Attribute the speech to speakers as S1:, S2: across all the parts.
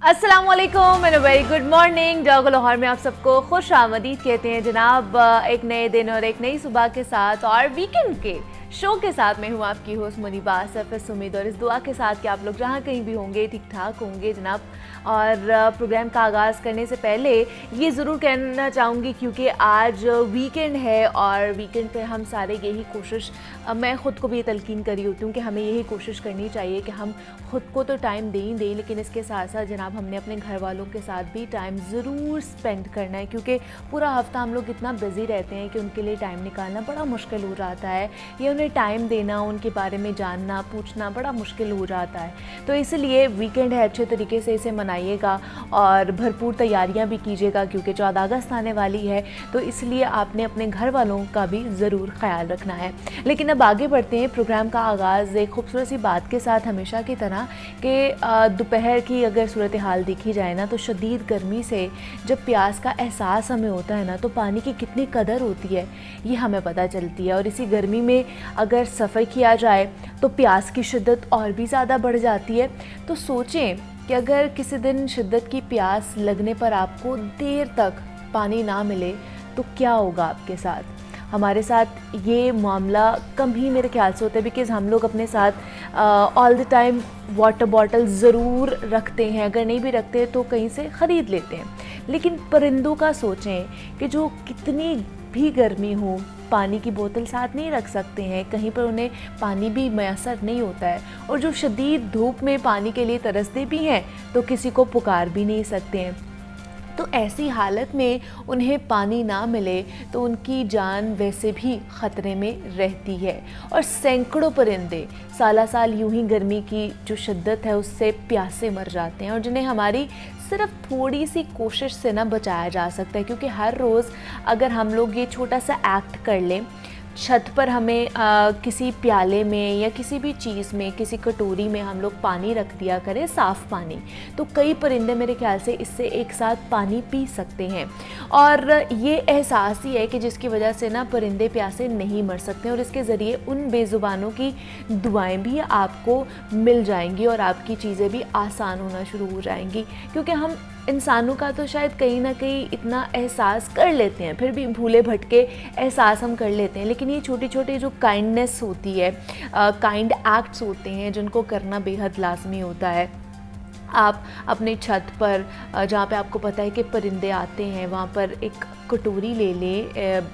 S1: अस्सलामुअलैकुम and very good morning. Dog Lahore में आप सबको खुश आमदीद कहते हैं जनाब। एक नए दिन और एक नई सुबह के साथ और वीकेंड के शो के साथ मैं हूँ आपकी होस्ट मुनीबा सफ़ उम्मीद और इस दुआ के साथ कि आप लोग जहाँ कहीं भी होंगे ठीक ठाक होंगे जनाब। और प्रोग्राम का आगाज़ करने से पहले ये ज़रूर कहना चाहूँगी क्योंकि आज वीकेंड है और वीकेंड पे हम सारे यही कोशिश, मैं ख़ुद को भी ये तलकीन करी होती हूँ कि हमें यही कोशिश करनी चाहिए कि हम ख़ुद को तो टाइम दे ही दें, लेकिन इसके साथ साथ जनाब हमने अपने घर वालों के साथ भी टाइम ज़रूर स्पेंड करना है क्योंकि पूरा हफ्ता हम लोग इतना बिज़ी रहते हैं कि उनके लिए टाइम निकालना बड़ा मुश्किल हो जाता है। ये उन्हें टाइम देना, उनके बारे में जानना पूछना बड़ा मुश्किल हो जाता है। तो इसलिए वीकेंड है, अच्छे तरीके से इसे मनाइएगा और भरपूर तैयारियां भी कीजिएगा क्योंकि 14 अगस्त आने वाली है, तो इसलिए आपने अपने घर वालों का भी ज़रूर ख्याल रखना है। लेकिन अब आगे बढ़ते हैं। प्रोग्राम का आगाज़ एक खूबसूरत सी बात के साथ हमेशा की तरह कि दोपहर की अगर सूरत हाल देखी जाए ना, तो शदीद गर्मी से जब प्यास का एहसास हमें होता है ना, तो पानी की कितनी कदर होती है ये हमें पता चलती है। और इसी गर्मी में अगर सफ़र किया जाए तो प्यास की शिद्दत और भी ज़्यादा बढ़ जाती है। तो सोचें कि अगर किसी दिन शिद्दत की प्यास लगने पर आपको देर तक पानी ना मिले तो क्या होगा आपके साथ। हमारे साथ ये मामला कम ही मेरे ख्याल से होता है बिकॉज़ हम लोग अपने साथ all the time water bottle ज़रूर रखते हैं, अगर नहीं भी रखते तो कहीं से ख़रीद लेते हैं। लेकिन परिंदों का सोचें कि जो कितनी भी गर्मी हो पानी की बोतल साथ नहीं रख सकते हैं, कहीं पर उन्हें पानी भी मैसर नहीं होता है, और जो शदीद धूप में पानी के लिए तरसते भी हैं तो किसी को पुकार भी नहीं सकते हैं। तो ऐसी हालत में उन्हें पानी ना मिले तो उनकी जान वैसे भी ख़तरे में रहती है। और सैकड़ों परिंदे साला साल यूं ही गर्मी की जो शिद्दत है उससे प्यासे मर जाते हैं, और जिन्हें हमारी सिर्फ थोड़ी सी कोशिश से ना बचाया जा सकता है। क्योंकि हर रोज़ अगर हम लोग ये छोटा सा एक्ट कर लें, छत पर हमें किसी प्याले में या किसी भी चीज़ में, किसी कटोरी में हम लोग पानी रख दिया करें, साफ़ पानी, तो कई परिंदे मेरे ख्याल से इससे एक साथ पानी पी सकते हैं। और ये एहसास ही है कि जिसकी वजह से ना परिंदे प्यासे नहीं मर सकते, और इसके ज़रिए उन बेज़ुबानों की दुआएं भी आपको मिल जाएंगी और आपकी चीज़ें भी आसान होना शुरू हो जाएंगी। क्योंकि हम इंसानों का तो शायद कहीं ना कहीं इतना एहसास कर लेते हैं, फिर भी भूले भटके एहसास हम कर लेते हैं, लेकिन ये छोटी छोटी जो काइंडनेस होती है, काइंड एक्ट्स होते हैं जिनको करना बेहद लाजमी होता है। आप अपने छत पर जहाँ पे आपको पता है कि परिंदे आते हैं वहाँ पर एक कटोरी ले लें,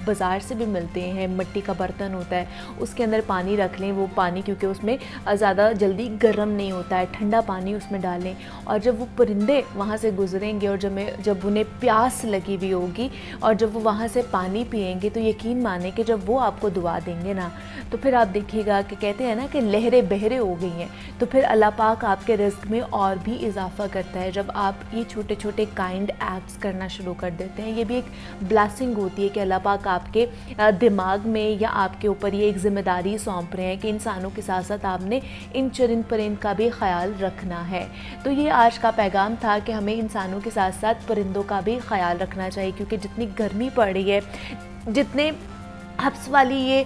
S1: बाज़ार से भी मिलते हैं, मिट्टी का बर्तन होता है, उसके अंदर पानी रख लें। वो पानी क्योंकि उसमें ज़्यादा जल्दी गर्म नहीं होता है, ठंडा पानी उसमें डालें, और जब वो परिंदे वहाँ से गुजरेंगे और जब उन्हें प्यास लगी हुई होगी और जब वो वहाँ से पानी पिएंगे तो यकीन माने कि जब वो आपको दुआ देंगे ना, तो फिर आप देखिएगा कि कहते हैं ना कि लहरें बहरे हो गई हैं, तो फिर अल्लाह पाक आपके रिज़्क़ में और भी इजाफ़ा करता है जब आप ये छोटे छोटे काइंड एक्ट्स करना शुरू कर देते हैं। ये भी एक ब्लेसिंग होती है कि अल्लाह पाक आपके दिमाग में या आपके ऊपर ये एक ज़िम्मेदारी सौंप रहे हैं कि इंसानों के साथ साथ आपने इन चरिंद परिंद का भी ख्याल रखना है। तो ये आज का पैगाम था कि हमें इंसानों के साथ साथ परिंदों का भी ख्याल रखना चाहिए, क्योंकि जितनी गर्मी पड़ रही है, जितने हब्स वाली ये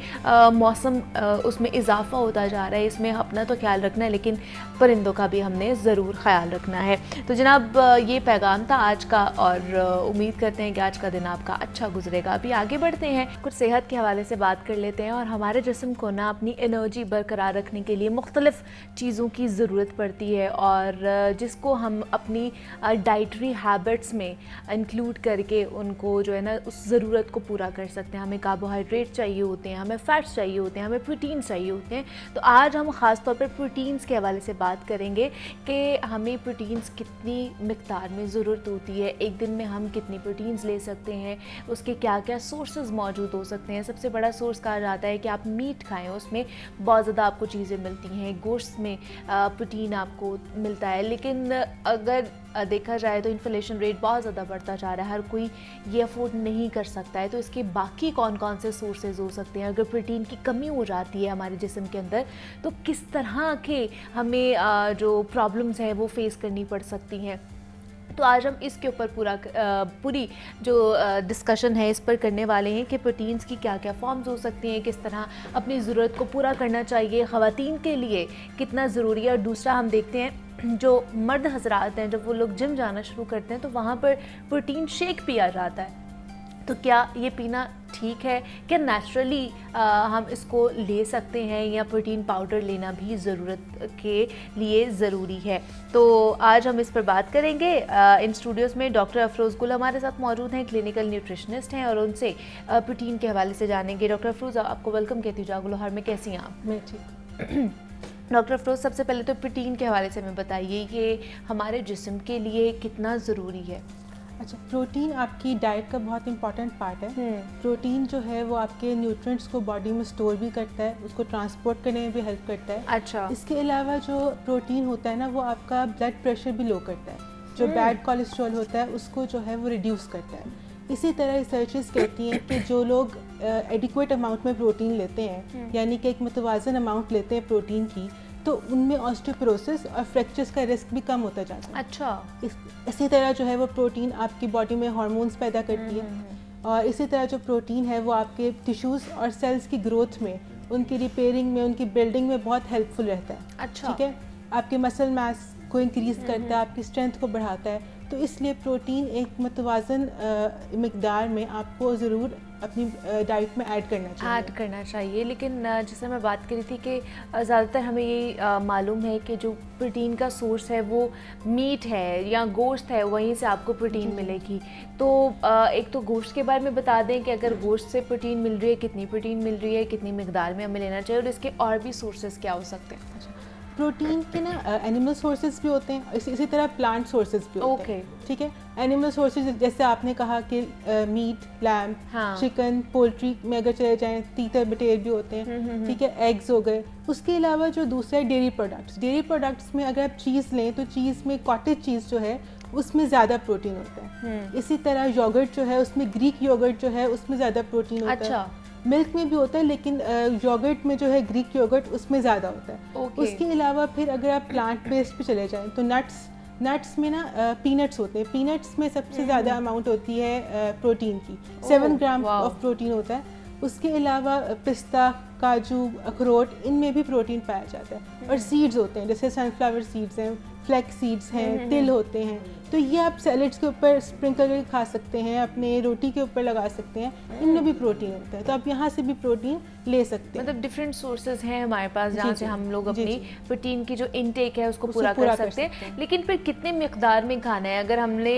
S1: मौसम उसमें इजाफ़ा होता जा रहा है, इसमें अपना तो ख्याल रखना है लेकिन परिंदों का भी हमने ज़रूर ख्याल रखना है। तो जनाब ये पैगाम था आज का, और उम्मीद करते हैं कि आज का दिन आपका अच्छा गुजरेगा। अभी आगे बढ़ते हैं, कुछ सेहत के हवाले से बात कर लेते हैं। और हमारे जिस्म को ना अपनी एनर्जी बरकरार रखने के लिए मुख्तलिफ़ चीज़ों की ज़रूरत पड़ती है, और जिसको हम अपनी डाइटरी हैबिट्स में इंक्लूड करके उनको जो है ना उस ज़रूरत को पूरा कर सकते हैं। हमें कार्बोहाइड्रेट चाहिए होते हैं, हमें फैट्स चाहिए होते हैं, हमें प्रोटीन चाहिए होते हैं। तो आज हम ख़ास तौर पर प्रोटीन्स के हवाले से बात करेंगे कि हमें प्रोटीन्स कितनी मिक़दार में ज़रूरत होती है, एक दिन में हम कितनी प्रोटीन्स ले सकते हैं, उसके क्या क्या सोर्सेज मौजूद हो सकते हैं। सबसे बड़ा सोर्स कहा जाता है कि आप मीट खाएं, उसमें बहुत ज़्यादा आपको चीज़ें मिलती हैं, गोश्त में प्रोटीन आपको मिलता है। लेकिन अगर देखा जाए तो इन्फ्लेशन रेट बहुत ज़्यादा बढ़ता जा रहा है, हर कोई ये अफोर्ड नहीं कर सकता है। तो इसके बाकी कौन कौन से सोर्सेज हो सकते हैं, अगर प्रोटीन की कमी हो जाती है हमारे जिस्म के अंदर तो किस तरह के हमें जो प्रॉब्लम्स हैं वो फेस करनी पड़ सकती हैं। तो आज हम इसके ऊपर पूरी जो डिस्कशन है इस पर करने वाले हैं कि प्रोटीन्स की क्या क्या फॉर्म्स हो सकती हैं, किस तरह अपनी ज़रूरत को पूरा करना चाहिए, ख़वातीन के लिए कितना ज़रूरी है। और दूसरा हम देखते हैं जो मर्द हजरात हैं जब वो लोग जिम जाना शुरू करते हैं तो वहाँ पर प्रोटीन शेक पिया जाता है, तो क्या ये पीना ठीक है? क्या नेचुरली हम इसको ले सकते हैं या प्रोटीन पाउडर लेना भी ज़रूरत के लिए ज़रूरी है? तो आज हम इस पर बात करेंगे। इन स्टूडियोज़ में डॉक्टर अफरोज़ गुल हमारे साथ मौजूद हैं, क्लिनिकल न्यूट्रिशनिस्ट हैं, और उनसे प्रोटीन के हवाले से जानेंगे। डॉक्टर अफरोज़, आपको वेलकम कहती हूँ जागो लोहार में, कैसी हैं आप?
S2: मैं ठीक।
S1: डॉक्टर अफरोज़, सबसे पहले तो प्रोटीन के हवाले से हमें बताइए कि हमारे जिस्म के लिए कितना ज़रूरी है?
S2: अच्छा, प्रोटीन आपकी डाइट का बहुत इंपॉर्टेंट पार्ट है। प्रोटीन जो है वो आपके न्यूट्रिएंट्स को बॉडी में स्टोर भी करता है, उसको ट्रांसपोर्ट करने में भी हेल्प करता है।
S1: अच्छा।
S2: इसके अलावा जो प्रोटीन होता है ना, वो आपका ब्लड प्रेशर भी लो करता है, जो बैड कोलेस्ट्रॉल होता है उसको जो है वो रिड्यूस करता है। इसी तरह रिसर्चेस कहती हैं कि जो लोग एडिक्वेट अमाउंट में प्रोटीन लेते हैं, यानी कि एक मुतवाज़न अमाउंट लेते हैं प्रोटीन की, तो उनमें ऑस्टियोपोरोसिस और फ्रैक्चर्स का रिस्क भी कम होता जाता है।
S1: अच्छा।
S2: इसी तरह जो है वो प्रोटीन आपकी बॉडी में हार्मोन्स पैदा करती है, और इसी तरह जो प्रोटीन है वो आपके टिश्यूज़ और सेल्स की ग्रोथ में, उनकी रिपेयरिंग में, उनकी बिल्डिंग में बहुत हेल्पफुल रहता है।
S1: अच्छा।
S2: ठीक है, आपके मसल मास को इंक्रीज़ करता है, आपकी स्ट्रेंथ को बढ़ाता है। तो इसलिए प्रोटीन एक मुतवाज़न मिकदार में आपको ज़रूर अपनी डाइट में ऐड करना चाहिए।
S1: लेकिन जैसे मैं बात करी थी कि ज़्यादातर हमें ये मालूम है कि जो प्रोटीन का सोर्स है वो मीट है या गोश्त है, वहीं से आपको प्रोटीन मिलेगी। तो एक तो गोश्त के बारे में बता दें कि अगर गोश्त से प्रोटीन मिल रही है, कितनी प्रोटीन मिल रही है, कितनी मिकदार में हमें लेना चाहिए, और इसके और भी सोर्सेज क्या हो सकते हैं?
S2: प्रोटीन के ना एनिमल सोर्सेज भी होते हैं, इसी तरह प्लांट सोर्सेज भी होते हैं। ठीक है, एनिमल सोर्सेज जैसे आपने कहा कि मीट, लैम्ब, चिकन, पोल्ट्री में अगर चले जाएं, तीतर बटेर भी होते हैं। ठीक है, एग्स हो गए। उसके अलावा जो दूसरा है डेयरी प्रोडक्ट्स में अगर आप चीज़ लें तो चीज़ में कॉटेज चीज़ जो है उसमें ज़्यादा प्रोटीन होता है। इसी तरह योगर्ट जो है उसमें, ग्रीक योगर्ट जो है उसमें ज़्यादा प्रोटीन होता है। मिल्क में भी होता है, लेकिन योगर्ट में जो है ग्रीक योगर्ट उसमें ज़्यादा होता है। उसके अलावा फिर अगर आप प्लांट बेस्ड पे चले जाएं तो नट्स में ना पीनट्स होते हैं। पीनट्स में सबसे ज़्यादा अमाउंट होती है प्रोटीन की, 7 ग्राम ऑफ प्रोटीन होता है। उसके अलावा पिस्ता, काजू, अखरोट, इनमें भी प्रोटीन पाया जाता है। और सीड्स होते हैं, जैसे सनफ्लावर सीड्स हैं, फ्लैक्स सीड्स हैं, तिल होते हैं। तो ये आप सैलेड्स के ऊपर स्प्रिंकल करके खा सकते हैं, अपने रोटी के ऊपर लगा सकते हैं, इनमें भी प्रोटीन होता है। तो आप यहाँ से भी प्रोटीन ले सकते हैं।
S1: मतलब डिफरेंट सोर्सेज हैं हमारे पास जहाँ से हम लोग अपनी प्रोटीन की जो इनटेक है उसको पूरा कर सकते हैं। लेकिन फिर कितने मिकदार में खाना है? अगर हमने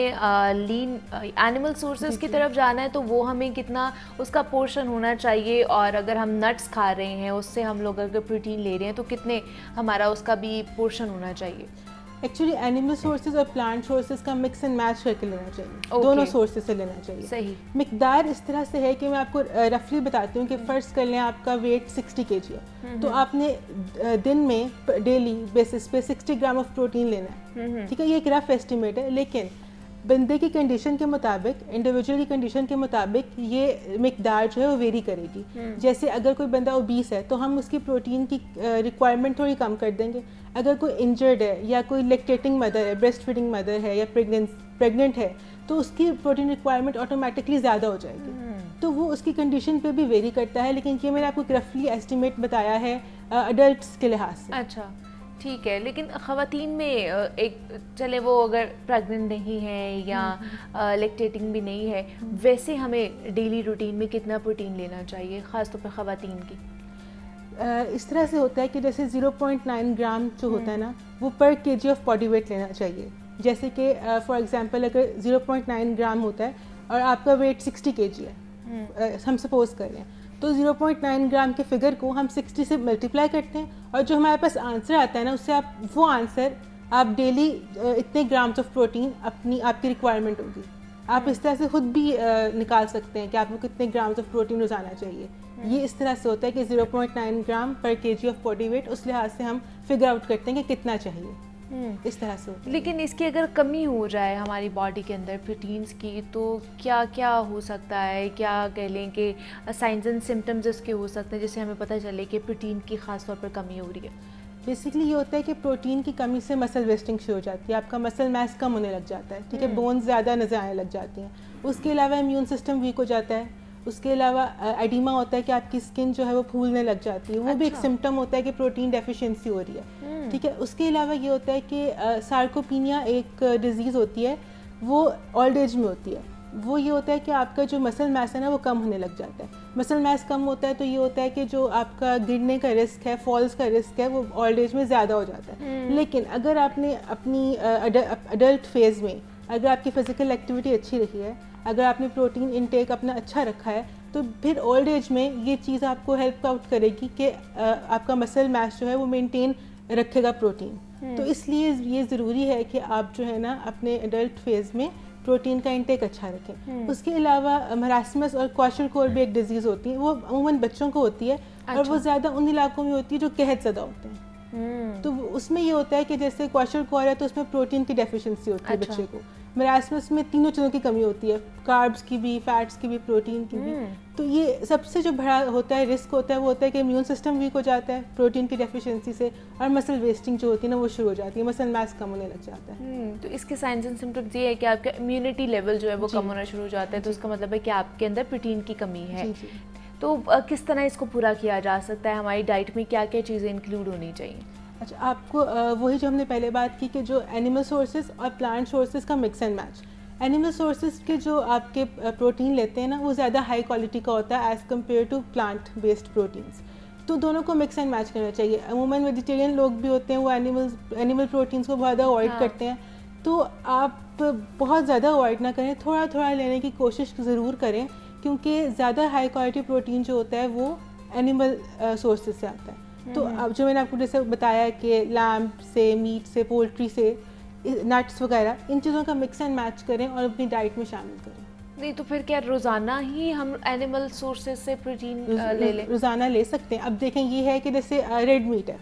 S1: लीन एनिमल सोर्सेज की तरफ जाना है तो वो हमें कितना उसका पोर्शन होना चाहिए, और अगर हम नट्स खा रहे हैं उससे हम लोग अगर प्रोटीन ले रहे हैं तो कितने हमारा उसका भी पोर्शन होना चाहिए?
S2: एक्चुअली एनिमल सोर्सेज और प्लांट सोर्सेज का मिक्स एंड मैच करके लेना चाहिए। दोनों सोर्सेज से लेना चाहिए।
S1: सही।
S2: मिकदार इस तरह से है कि मैं आपको रफली बताती हूँ कि फ़र्ज़ कर लें आपका वेट 60 kg है, तो आपने दिन में डेली बेसिस पे 60 ग्राम ऑफ प्रोटीन लेना है। ठीक है, ये एक रफ एस्टिमेट है, लेकिन बंदे की कंडीशन के मुताबिक, इंडिविजुअल की कंडीशन के मुताबिक ये मिकदार जो है वो वेरी करेगी। जैसे अगर कोई बंदा ओबीस है तो हम उसकी प्रोटीन की रिक्वायरमेंट थोड़ी कम कर देंगे। अगर कोई इंजर्ड है या कोई लैक्टेटिंग मदर है, ब्रेस्ट फीडिंग मदर है या प्रेग्नेंट है, तो उसकी प्रोटीन रिक्वायरमेंट ऑटोमेटिकली ज़्यादा हो जाएगी। तो वो उसकी कंडीशन पे भी वेरी करता है, लेकिन ये मैंने आपको रफली एस्टिमेट बताया है अडल्ट्स के लिहाज से।
S1: अच्छा, ठीक है। लेकिन ख़वातीन में एक चले वो अगर प्रेग्नेंट नहीं है या लैक्टेटिंग भी नहीं है, वैसे हमें डेली रूटीन में कितना प्रोटीन लेना चाहिए, ख़ासतौर पर ख़वातीन की?
S2: इस तरह से होता है कि जैसे 0.9 ग्राम जो होता है ना, वो पर kg ऑफ बॉडी वेट लेना चाहिए। जैसे कि फॉर एग्जांपल अगर 0.9 ग्राम होता है और आपका वेट 60 kg है, हम सपोज कर रहे हैं, तो 0.9 ग्राम के फिगर को हम 60 से मल्टीप्लाई करते हैं, और जो हमारे पास आंसर आता है ना, उससे आप वो आंसर आप डेली इतने ग्राम्स ऑफ प्रोटीन आपकी रिक्वायरमेंट होगी। आप इस तरह से खुद भी निकाल सकते हैं कि आपको कितने ग्राम्स ऑफ प्रोटीन रोजाना चाहिए। ये इस तरह से होता है कि 0.9 ग्राम पर kg ऑफ बॉडी वेट, उस लिहाज से हम फिगर आउट करते हैं कि कितना चाहिए। इस तरह से होता है।
S1: लेकिन इसकी अगर कमी हो जाए हमारी बॉडी के अंदर प्रोटीन्स की, तो क्या क्या हो सकता है? क्या कह लें कि साइंस एंड सिम्टम्स इसके हो सकते हैं जिससे हमें पता चले कि प्रोटीन की ख़ास तौर पर कमी हो रही है?
S2: बेसिकली ये होता है कि प्रोटीन की कमी से मसल वेस्टिंग शुरू हो जाती है, आपका मसल मास कम होने लग जाता है। ठीक है, बोन्स ज़्यादा नज़र आने लग जाती हैं। उसके अलावा इम्यून सिस्टम वीक हो जाता है, उसके अलावा एडिमा होता है कि आपकी स्किन जो है वो फूलने लग जाती है, वो भी एक सिम्टम होता है कि प्रोटीन डेफिशिएंसी हो रही है। ठीक है, उसके अलावा ये होता है कि सार्कोपीनिया एक डिजीज़ होती है, वो ओल्ड एज में होती है। वो ये होता है कि आपका जो मसल मैस है ना वो कम होने लग जाता है। मसल मैस कम होता है तो ये होता है कि जो आपका गिरने का रिस्क है, फॉल्स का रिस्क है, वो ओल्ड एज में ज़्यादा हो जाता है। लेकिन अगर आपने अपनी अडल्ट फेज़ में अगर आपकी फ़िज़िकल एक्टिविटी अच्छी रही है, अगर आपने प्रोटीन इनटेक अपना अच्छा रखा है, तो फिर ओल्ड एज में ये चीज़ आपको हेल्प आउट करेगी कि आपका मसल मैस जो है वो मेंटेन रखेगा प्रोटीन। तो इसलिए ये ज़रूरी है कि आप जो है ना अपने एडल्ट फेज़ में प्रोटीन का इंटेक अच्छा रखें। उसके अलावा मरासमस और क्वाशरकोर भी एक डिजीज़ होती है, वो अमूमन बच्चों को होती है। और वो ज़्यादा उन इलाकों में होती है जो कहत ज़्यादा होते हैं। तो उसमें ये होता है कि जैसे क्वाशरकोर है तो उसमें प्रोटीन की डेफिशिएंसी होती है बच्चे को। मरासमस में तीनों चीज़ों की कमी होती है, कार्ब्स की भी, फैट्स की भी, प्रोटीन की भी। तो ये सबसे जो बड़ा होता है रिस्क होता है वो होता है कि इम्यून सिस्टम वीक हो जाता है प्रोटीन की डेफिशिएंसी से, और मसल वेस्टिंग जो होती है ना वो शुरू हो जाती है, मसल मास कम होने लग जाता है।
S1: तो इसके साइंस एंड सिम्टम्स ये है कि आपका इम्यूनिटी लेवल जो है वो कम होना शुरू हो जाता है, तो उसका मतलब है कि आपके अंदर प्रोटीन की कमी है। तो किस तरह इसको पूरा किया जा सकता है? हमारी डाइट में क्या क्या चीज़ें इंक्लूड होनी चाहिए?
S2: अच्छा, आपको वही जो हमने पहले बात की कि जो एनिमल सोर्सेज और प्लांट सोर्सेज का mix and match. Animal sources के जो आपके प्रोटीन लेते हैं ना वो ज़्यादा हाई क्वालिटी का होता है as compared to plant based proteins. तो दोनों को मिक्स एंड मैच करना चाहिए। अमूमन वेजिटेरियन लोग भी होते हैं वो एनिमल प्रोटीन्स को बहुत ज़्यादा अवॉइड करते हैं, तो आप बहुत ज़्यादा अवॉइड ना करें, थोड़ा थोड़ा लेने की कोशिश ज़रूर करें, क्योंकि ज़्यादा हाई क्वालिटी प्रोटीन जो होता है वो एनिमल सोर्सेज से आता है। तो अब जो मैंने आपको जैसे बताया कि लैम्प से, मीट से, पोल्ट्री से, नट्स वगैरह, इन चीज़ों का मिक्स एंड मैच करें और अपनी डाइट में शामिल करें।
S1: नहीं तो फिर क्या रोज़ाना ही हम एनिमल सोर्सेज से प्रोटीन ले लें?
S2: रोज़ाना ले सकते हैं। अब देखें ये है कि जैसे रेड मीट है,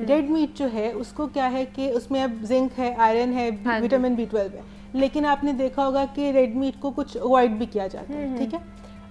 S2: रेड मीट जो है उसको क्या है कि उसमें अब जिंक है, आयरन है, विटामिन B12 है, लेकिन आपने देखा होगा कि रेड मीट को कुछ अवॉइड भी किया जाता है। ठीक है,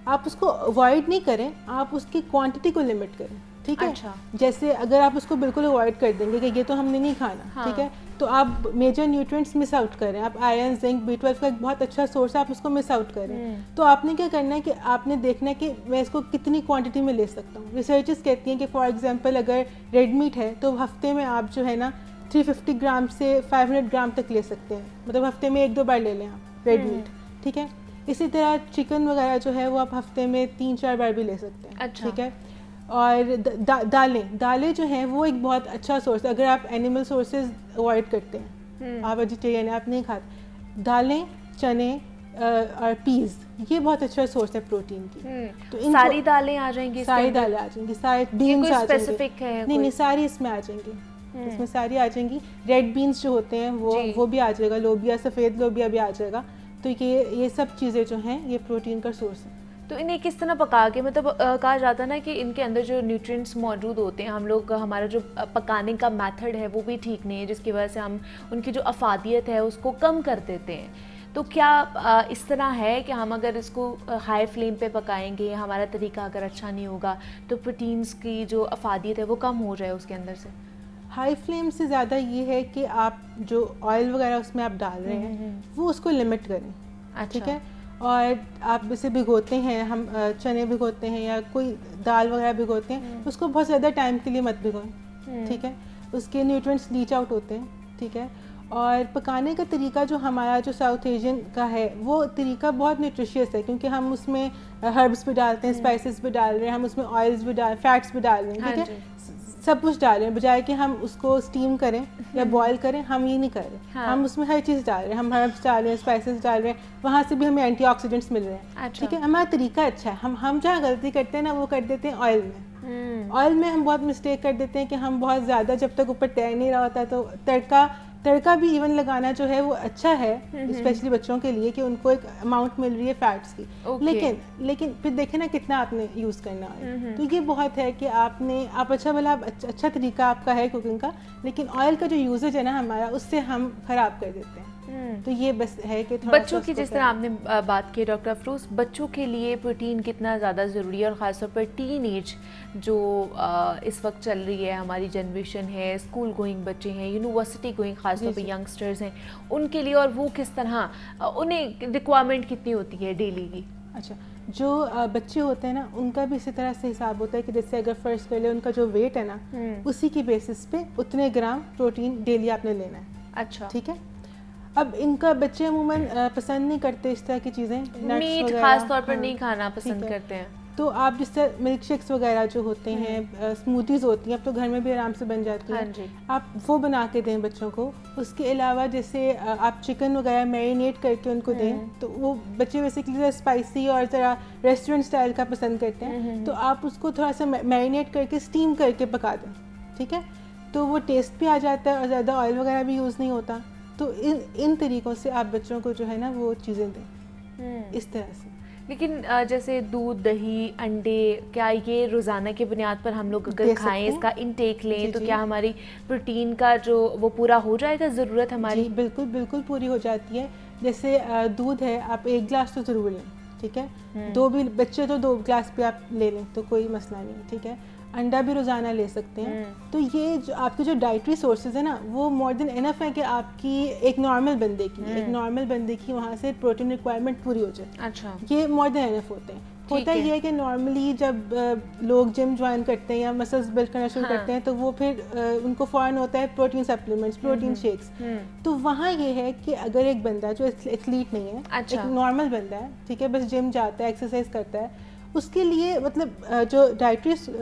S2: आप उसको अवॉइड नहीं करें, आप उसकी क्वांटिटी को लिमिट करें। ठीक है,
S1: अच्छा।
S2: जैसे अगर आप उसको बिल्कुल अवॉइड कर देंगे कि ये तो हमने नहीं खाना, हाँ। ठीक है, तो आप मेजर न्यूट्रिएंट्स मिस आउट कर रहे हैं। आप आयरन, जिंक, B12 का एक बहुत अच्छा सोर्स है, आप उसको मिस आउट कर रहे हैं। तो आपने क्या करना है कि आपने देखना है कि मैं इसको कितनी क्वांटिटी में ले सकता हूँ। रिसर्चेस कहती हैं कि फॉर एग्जांपल अगर रेड मीट है तो हफ्ते में आप जो है ना 350 ग्राम से 500 ग्राम तक ले सकते हैं, मतलब हफ्ते में 1-2 बार ले लें आप रेड मीट। ठीक है, इसी तरह चिकन वगैरह जो है वो आप हफ्ते में 3-4 बार भी ले सकते हैं।
S1: अच्छा।
S2: ठीक है, और दालें जो हैं वो एक बहुत अच्छा सोर्स है। अगर आप एनिमल सोर्सेज अवॉइड करते हैं, आप वेजिटेरियन हैं, आप नहीं खाते, दालें, चने और पीस, ये बहुत अच्छा सोर्स है प्रोटीन की। तो
S1: सारी दालें आ जाएंगी?
S2: सारी दालें आ जाएंगी, सारे बीन्स आ जाएंगे।
S1: है?
S2: नहीं, सारी इसमें आ जाएंगी, इसमें सारी आ जाएंगी। रेड बीन्स जो होते हैं वो भी आ जाएगा, लोबिया, सफ़ेद लोबिया भी आ जाएगा। तो ये सब चीज़ें जो हैं ये प्रोटीन का सोर्स है।
S1: तो इन्हें किस तरह पका के, मतलब कहा जाता है ना कि इनके अंदर जो न्यूट्रिएंट्स मौजूद होते हैं, हम लोग हमारा जो पकाने का मेथड है वो भी ठीक नहीं है, जिसकी वजह से हम उनकी जो अफादियत है उसको कम कर देते हैं। तो क्या इस तरह है कि हम अगर इसको हाई फ्लेम पे पकाएंगे, हमारा तरीका अगर अच्छा नहीं होगा तो प्रोटीन्स की जो अफादियत है वो कम हो जाए उसके अंदर से?
S2: हाई फ्लेम से ज़्यादा ये है कि आप जो ऑयल वगैरह उसमें आप डाल रहे हैं वो उसको लिमिट करें। अच्छा। ठीक है, और आप इसे भिगोते हैं, हम चने भिगोते हैं या कोई दाल वगैरह भिगोते हैं, उसको बहुत ज़्यादा टाइम के लिए मत भिगोएं। ठीक है, उसके न्यूट्रिएंट्स लीच आउट होते हैं। ठीक है, और पकाने का तरीका जो हमारा जो साउथ एशियन का है वो तरीका बहुत न्यूट्रिशियस है, क्योंकि हम उसमें हर्ब्स भी डालते हैं, स्पाइसेस भी डाल रहे हैं, हम उसमें ऑयल्स भी फैट्स भी डाल रहे हैं। ठीक है, सब कुछ डाल रहे हैं, बजाय कि हम उसको स्टीम करें या बॉईल करें, हम ये नहीं कर रहे। हाँ। हम उसमें हर चीज़ डाल रहे हैं, हम हर्ब्स डाल रहे हैं, स्पाइसेस डाल रहे हैं, वहाँ से भी हमें एंटीऑक्सीडेंट्स मिल रहे हैं। अच्छा। ठीक है, हमारा तरीका अच्छा है। हम जहाँ गलती करते हैं ना वो कर देते हैं ऑयल में। ऑयल में हम बहुत मिस्टेक कर देते हैं कि हम बहुत ज़्यादा, जब तक ऊपर तैर नहीं रहा होता तो तड़का भी इवन लगाना जो है वो अच्छा है, स्पेशली बच्चों के लिए, कि उनको एक अमाउंट मिल रही है फैट्स की। लेकिन फिर देखें ना कितना आपने यूज़ करना है। तो ये बहुत है कि आप अच्छा भला अच्छा तरीका आपका है कुकिंग का, लेकिन ऑयल का जो यूजेज है ना हमारा, उससे हम ख़राब कर देते हैं। तो ये बस है कि
S1: बच्चों की, जिस तरह आपने बात की डॉक्टर अफरोज, बच्चों के लिए प्रोटीन कितना ज़्यादा ज़रूरी है, और ख़ासतौर पर टीन एज जो इस वक्त चल रही है, हमारी जनरेशन है, स्कूल गोइंग बच्चे हैं, यूनिवर्सिटी गोइंग ख़ासतौर पर यंगस्टर्स हैं, उनके लिए, और वो किस तरह, उन्हें रिक्वायरमेंट कितनी होती है डेली की?
S2: अच्छा, जो बच्चे होते हैं ना उनका भी इसी तरह से हिसाब होता है कि जैसे अगर फर्ज कर ले उनका जो वेट है ना उसी की बेसिस पे उतने ग्राम प्रोटीन डेली आपने लेना है।
S1: अच्छा,
S2: ठीक है। अब इनका बच्चे अमूमन पसंद नहीं करते इस तरह की चीज़ें,
S1: मीट खास तौर पर नहीं खाना पसंद करते हैं।
S2: तो आप जिस तरह मिल्क शेक्स वगैरह जो होते हैं, स्मूदीज़ होती हैं, अब तो घर में भी आराम से बन जाती हैं।
S1: हाँ,
S2: आप वो बना के दें बच्चों को। उसके अलावा जैसे आप चिकन वगैरह मैरिनेट करके उनको दें, तो वो बच्चे बेसिकली ज़रा स्पाइसी और ज़रा रेस्टोरेंट स्टाइल का पसंद करते हैं, तो आप उसको थोड़ा सा मैरिनेट करके स्टीम करके पका दें। ठीक है, तो वो टेस्ट भी आ जाता है और ज़्यादा ऑयल वगैरह भी यूज़ नहीं होता। तो इन तरीक़ों से आप बच्चों को जो है ना वो चीज़ें दें इस तरह से।
S1: लेकिन जैसे दूध, दही, अंडे, क्या ये रोज़ाना की बुनियाद पर हम लोग अगर खाएं, इसका इंटेक लें, तो क्या हमारी प्रोटीन का जो वो पूरा हो जाएगा ज़रूरत हमारी?
S2: जी बिल्कुल बिल्कुल पूरी हो जाती है। जैसे दूध है, आप 1 गिलास तो ज़रूर लें। ठीक है, 2 भी बच्चे तो 2 गिलास भी आप ले लें तो कोई मसला नहीं। ठीक है, अंडा भी रोज़ाना ले सकते हैं। तो ये जो आपके जो डाइटरी सोर्सेज है ना वो मोर देन इनफ है कि आपकी एक नॉर्मल बंदे की वहाँ से प्रोटीन रिक्वायरमेंट पूरी हो जाए।
S1: अच्छा,
S2: ये मोर देन इनफ होते हैं। होता ये है कि नॉर्मली जब लोग जिम ज्वाइन करते हैं या मसल्स बिल्ड करना शुरू करते हैं तो वो फिर उनको फ़ौरन होता है प्रोटीन सप्लीमेंट्स, प्रोटीन शेक्स। तो वहाँ ये है कि अगर एक बंदा जो एथलीट नहीं है, एक नॉर्मल बंदा है, ठीक है, बस जिम जाता है, एक्सरसाइज करता है, उसके लिए मतलब जो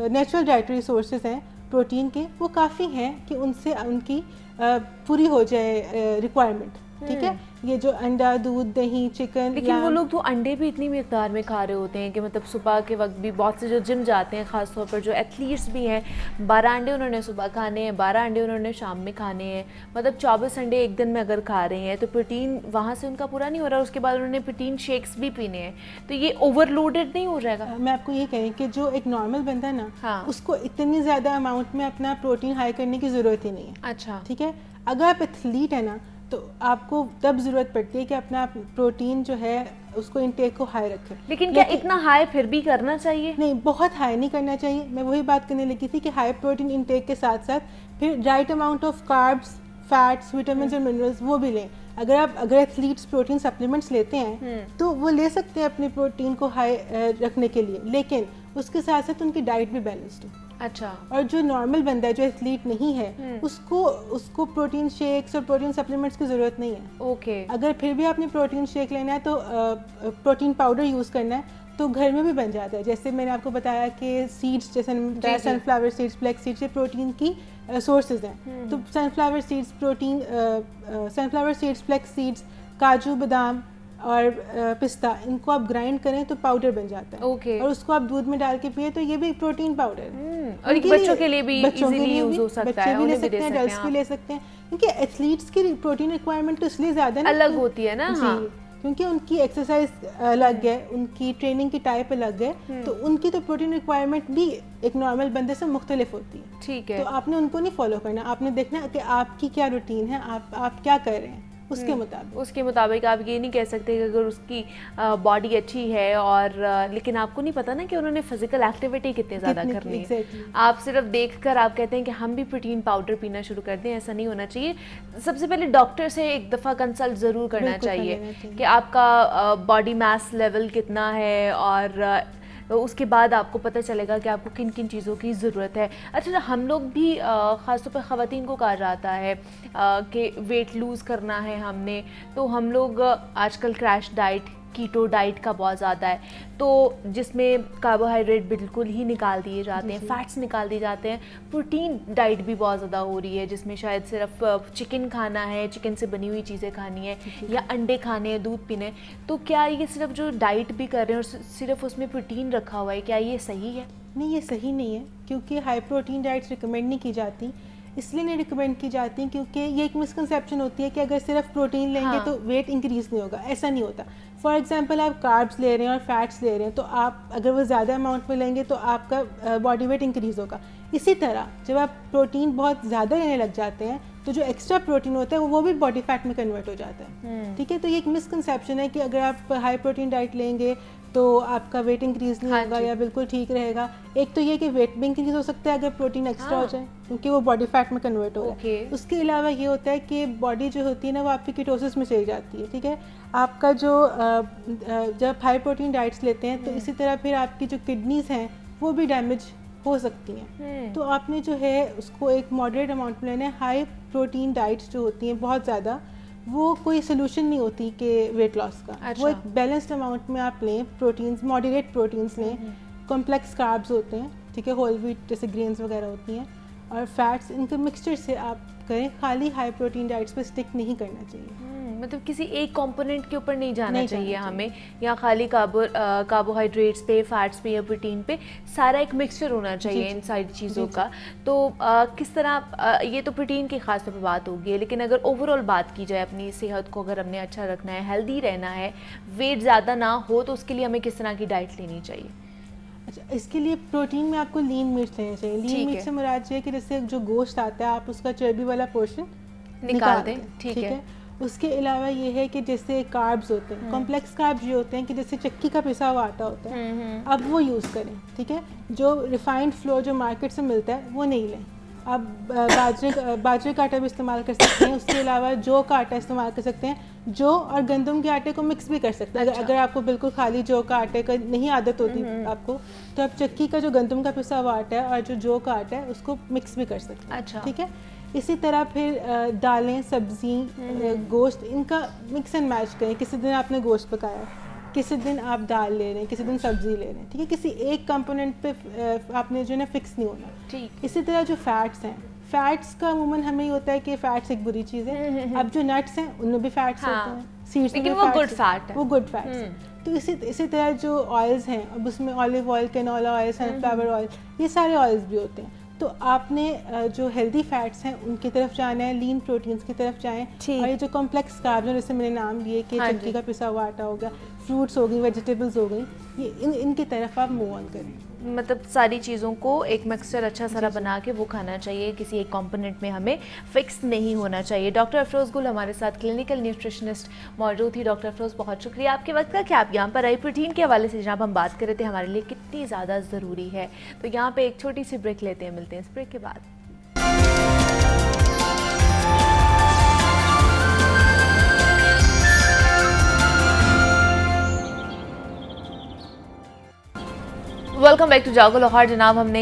S2: नेचुरल डाइटरी सोर्सेज हैं प्रोटीन के, वो काफ़ी हैं कि उनसे उनकी पूरी हो जाए रिक्वायरमेंट। ठीक है, ये जो अंडा, दूध, दही, चिकन,
S1: लेकिन वो लोग तो अंडे भी इतनी मिकदार में खा रहे होते हैं कि मतलब सुबह के वक्त भी बहुत से जो जिम जाते हैं, ख़ास तौर पर जो एथलीट्स भी हैं, 12 अंडे उन्होंने सुबह खाने हैं, 12 अंडे उन्होंने शाम में खाने हैं, मतलब 24 अंडे एक दिन में अगर खा रहे हैं तो प्रोटीन वहाँ से उनका पूरा नहीं हो रहा। उसके बाद उन्होंने प्रोटीन शेक्स भी पीने हैं, तो ये ओवरलोडेड नहीं हो जाएगा?
S2: मैं आपको ये कहें कि जो एक नॉर्मल बंदा है ना, उसको इतनी ज़्यादा अमाउंट में अपना प्रोटीन हाई करने की ज़रूरत ही नहीं है।
S1: अच्छा,
S2: ठीक है, अगर आप एथलीट है ना तो आपको तब ज़रूरत पड़ती है कि अपना प्रोटीन जो है उसको इंटेक को हाई रखें।
S1: लेकिन क्या इतना हाई फिर भी करना चाहिए?
S2: नहीं, बहुत हाई नहीं करना चाहिए। मैं वही बात करने लगी थी कि हाई प्रोटीन इंटेक के साथ साथ फिर right amount of carbs, fats, vitamin और मिनरल्स वो भी लें। अगर एथलीट्स प्रोटीन सप्लीमेंट्स लेते हैं तो वो ले सकते हैं अपने प्रोटीन को हाई रखने के लिए, लेकिन उसके साथ साथ उनकी डाइट भी बैलेंस्ड हो।
S1: अच्छा,
S2: और जो नॉर्मल बंदा है, जो एथलीट नहीं है, उसको प्रोटीन शेक्स और प्रोटीन सप्लीमेंट्स की ज़रूरत नहीं है।
S1: ओके,
S2: अगर फिर भी आपने प्रोटीन शेक लेना है तो प्रोटीन पाउडर यूज़ करना है तो घर में भी बन जाता है। जैसे मैंने आपको बताया कि सीड्स, जैसे सनफ्लावर सीड्स, ब्लैक सीड्स, ये प्रोटीन की सोर्सेज हैं। तो सनफ्लावर सीड्स, ब्लैक सीड्स, काजू, बादाम और पिस्ता, इनको आप ग्राइंड करें तो पाउडर बन जाता है। और उसको आप दूध में डाल के पिए तो ये भी प्रोटीन पाउडर है।
S1: और बच्चों के लिए भी इजीली यूज हो सकता है,
S2: बच्चे भी ले सकते हैं, एडल्ट्स भी ले सकते हैं, क्योंकि एथलीट्स की प्रोटीन रिक्वायरमेंट तो इसलिए ज़्यादा
S1: अलग होती है ना। हाँ,
S2: क्योंकि उनकी एक्सरसाइज अलग है, उनकी ट्रेनिंग की टाइप अलग है, तो उनकी तो प्रोटीन रिक्वायरमेंट भी एक नॉर्मल बंदे से मुख्तलिफ होती है।
S1: ठीक है,
S2: तो आपने उनको नहीं फॉलो करना, आपने देखना कि आपकी क्या रूटीन है, आप क्या कर रहे हैं उसके मुताबिक।
S1: आप ये नहीं कह सकते कि अगर उसकी बॉडी अच्छी है और लेकिन आपको नहीं पता ना कि उन्होंने फिजिकल एक्टिविटी कितनी ज़्यादा करनी है। आप सिर्फ देखकर आप कहते हैं कि हम भी प्रोटीन पाउडर पीना शुरू कर दें, ऐसा नहीं होना चाहिए। सबसे पहले डॉक्टर से एक दफ़ा कंसल्ट ज़रूर करना चाहिए कि आपका बॉडी मास लेवल कितना है, और तो उसके बाद आपको पता चलेगा कि आपको किन किन चीज़ों की ज़रूरत है। अच्छा, हम लोग भी ख़ासतौर पर ख़वातीन को कहा जाता है कि वेट लूज़ करना है हमने, तो हम लोग आजकल क्रैश डाइट, कीटो डाइट का बहुत ज़्यादा है, तो जिसमें कार्बोहाइड्रेट बिल्कुल ही निकाल दिए जाते हैं, फैट्स निकाल दिए जाते हैं। प्रोटीन डाइट भी बहुत ज़्यादा हो रही है जिसमें शायद सिर्फ चिकन खाना है, चिकन से बनी हुई चीज़ें खानी है, या अंडे खाने हैं, दूध पीने। तो क्या ये सिर्फ जो डाइट भी कर रहे हैं और सिर्फ उसमें प्रोटीन रखा हुआ है, क्या ये सही है?
S2: नहीं, ये सही नहीं है, क्योंकि हाई प्रोटीन डाइट्स रिकमेंड नहीं की जाती। इसलिए नहीं रिकमेंड की जाती क्योंकि ये एक मिसकंसेप्शन होती है कि अगर सिर्फ प्रोटीन लेंगे तो वेट इंक्रीज़ नहीं होगा। ऐसा नहीं होता। फॉर एग्जांपल, आप कार्ब्स ले रहे हैं और फैट्स ले रहे हैं, तो आप अगर वो ज़्यादा अमाउंट में लेंगे तो आपका बॉडी वेट इंक्रीज़ होगा। इसी तरह जब आप प्रोटीन बहुत ज़्यादा लेने लग जाते हैं तो जो एक्स्ट्रा प्रोटीन होता है वो भी बॉडी फैट में कन्वर्ट हो जाता है। ठीक है, तो ये एक मिसकंसेप्शन है कि अगर आप हाई प्रोटीन डाइट लेंगे, तो आपका वेट इंक्रीज नहीं होगा या बिल्कुल ठीक रहेगा। एक तो ये कि वेट भी इंक्रीज हो सकता है अगर प्रोटीन एक्स्ट्रा हो जाए, क्योंकि वो बॉडी फैट में कन्वर्ट हो रहा है। उसके अलावा ये होता है कि बॉडी जो होती है ना वो आपकी कीटोसिस में चली जाती है, ठीक है। आपका जो जब हाई प्रोटीन डाइट्स लेते हैं तो इसी तरह फिर आपकी जो किडनीज हैं वो भी डैमेज हो सकती हैं। तो आपने जो है उसको एक मॉडरेट अमाउंट में लेना है। हाई प्रोटीन डाइट्स जो होती हैं बहुत ज़्यादा, वो कोई सोल्यूशन नहीं होती कि वेट लॉस का। अच्छा। वो एक बैलेंस्ड अमाउंट में आप लें, प्रोटीन्स मॉडरेट प्रोटीन्स लें, कॉम्प्लेक्स कार्ब्स होते हैं, ठीक है, होल व्हीट जैसे ग्रेन्स वगैरह होती हैं, और फैट्स, इनके मिक्सचर से आप करें। खाली हाई प्रोटीन डाइट्स पे स्टिक नहीं करना चाहिए।
S1: मतलब किसी एक कंपोनेंट के ऊपर नहीं जाना चाहिए हमें, या खाली कार्बोहाइड्रेट्स पे, फैट्स पे या प्रोटीन पे, सारा एक मिक्सचर होना चाहिए इन सारी चीज़ों का। तो किस तरह ये तो प्रोटीन की खास तौर पर बात होगी, लेकिन अगर ओवरऑल बात की जाए अपनी सेहत को अगर हमने अच्छा रखना है, हेल्दी रहना है, वेट ज़्यादा ना हो, तो उसके लिए हमें किस तरह की डाइट लेनी चाहिए?
S2: अच्छा, इसके लिए प्रोटीन में आपको लीन मीट लेना चाहिए। लीन मीट से मुराद है कि जैसे जो गोश्त आता है आप उसका चर्बी वाला पोर्शन निकाल दें, ठीक है। उसके अलावा ये है कि जैसे कार्ब्स होते हैं, कॉम्प्लेक्स कार्ब्स ये होते हैं कि जैसे चक्की का पिसा हुआ आटा होता है, अब वो यूज़ करें, ठीक है। जो रिफाइंड फ्लोर जो मार्केट से मिलता है वो नहीं लें। आप बाजरे का आटा भी इस्तेमाल कर सकते हैं। उसके अलावा जौ का आटा इस्तेमाल कर सकते हैं। जौ और गंदम के आटे को मिक्स भी कर सकते हैं। अच्छा। अगर आपको बिल्कुल खाली जौ का आटे का नहीं आदत होती आपको, तो आप चक्की का जो गंदम का पिसा हुआ आटा है और जो जौ का आटा है उसको मिक्स भी कर सकते हैं। अच्छा। ठीक है। इसी तरह फिर दालें, सब्जी, गोश्त, इनका मिक्स एंड मैच करें। किसी दिन आपने गोश्त पकाया, किसी दिन आप दाल ले रहे हैं, किसी दिन सब्जी ले रहे हैं, ठीक है। किसी एक कंपोनेंट पे आपने जो है ना फिक्स नहीं होना, ठीक। इसी तरह जो फैट्स हैं, फैट्स का अमूमन हमें ये होता है कि फैट्स एक बुरी चीज़ है। अब जो नट्स हैं उनमें भी फैट्स होते हैं, सीड्स में वो गुड फैट है, वो गुड फैट्स। तो इसी तरह जो ऑयल्स हैं, अब उसमें olive oil, canola oil, sunflower oil, ये सारे ऑयल्स भी होते हैं। तो आपने जो हेल्दी फैट्स हैं उनकी तरफ जाना है, लीन प्रोटीन्स की तरफ जाएं, और ये जो कॉम्प्लेक्स कार्ब्स जैसे मैंने नाम लिए कि चक्की का पिसा हुआ आटा हो गया, फ्रूट्स हो गई, वेजिटेबल्स हो गई, ये इनकी तरफ आप मूव ऑन करें।
S1: मतलब सारी चीज़ों को एक मिक्सचर अच्छा सारा बना के वो खाना चाहिए, किसी एक कंपोनेंट में हमें फिक्स नहीं होना चाहिए। डॉक्टर अफरोज़ गुल हमारे साथ क्लिनिकल न्यूट्रिशनिस्ट मौजूद थी। डॉक्टर अफरोज़, बहुत शुक्रिया आपके वक्त का कि आप यहाँ पर आए। प्रोटीन के हवाले से जनाब हम बात कर रहे थे हमारे लिए कितनी ज़्यादा ज़रूरी है, तो यहाँ पर एक छोटी सी ब्रेक लेते हैं, मिलते हैं इस ब्रेक के बाद। वेलकम बैक टू जागो लाहौर। जनाब, हमने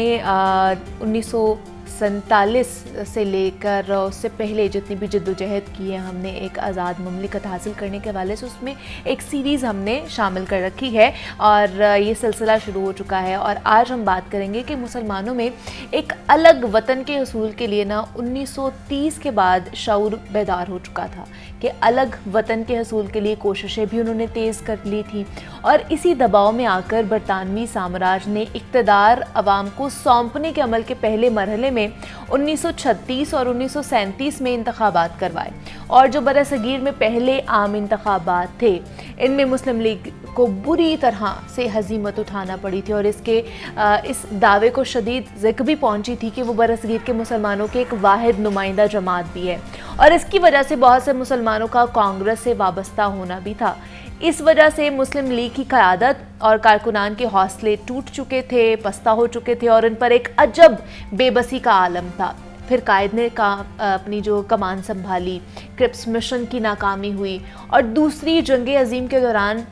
S1: 1947 से लेकर उससे पहले जितनी भी जद्दोजहद की है, हमने एक आज़ाद मुमलिकत हासिल करने के हवाले से उसमें एक सीरीज़ हमने शामिल कर रखी है और ये सिलसिला शुरू हो चुका है। और आज हम बात करेंगे कि मुसलमानों में एक अलग वतन के हसूल के लिए ना 1930 के बाद शऊर बेदार हो चुका था कि अलग वतन के हसूल के लिए कोशिशें भी उन्होंने तेज़ कर ली थी। और इसी दबाव में आकर बरतानवी साम्राज्य ने इक़्तिदार अवाम को सौंपने के अमल के पहले मरहले में 1936 और 1937 में इंतखाबात करवाए। और जो बरसगीर में पहले आम इंतखाबात थे, इनमें मुस्लिम लीग को बुरी तरह से हजीमत उठाना पड़ी थी और इस दावे को शदीद ज़िक्र भी पहुंची थी कि वो बरसगीर के मुसलमानों के एक वाहिद नुमाइंदा जमात भी है और इसकी वजह से बहुत से मुसलमानों का कांग्रेस से वाबस्ता होना भी था। इस वजह से मुस्लिम लीग की क़यादत और कारकुनान के हौसले टूट चुके थे, पस्ता हो चुके थे और इन पर एक अजब बेबसी का आलम था। फिर कायद ने अपनी जो कमान संभाली, क्रिप्स मिशन की नाकामी हुई और दूसरी जंग अजीम के दौरान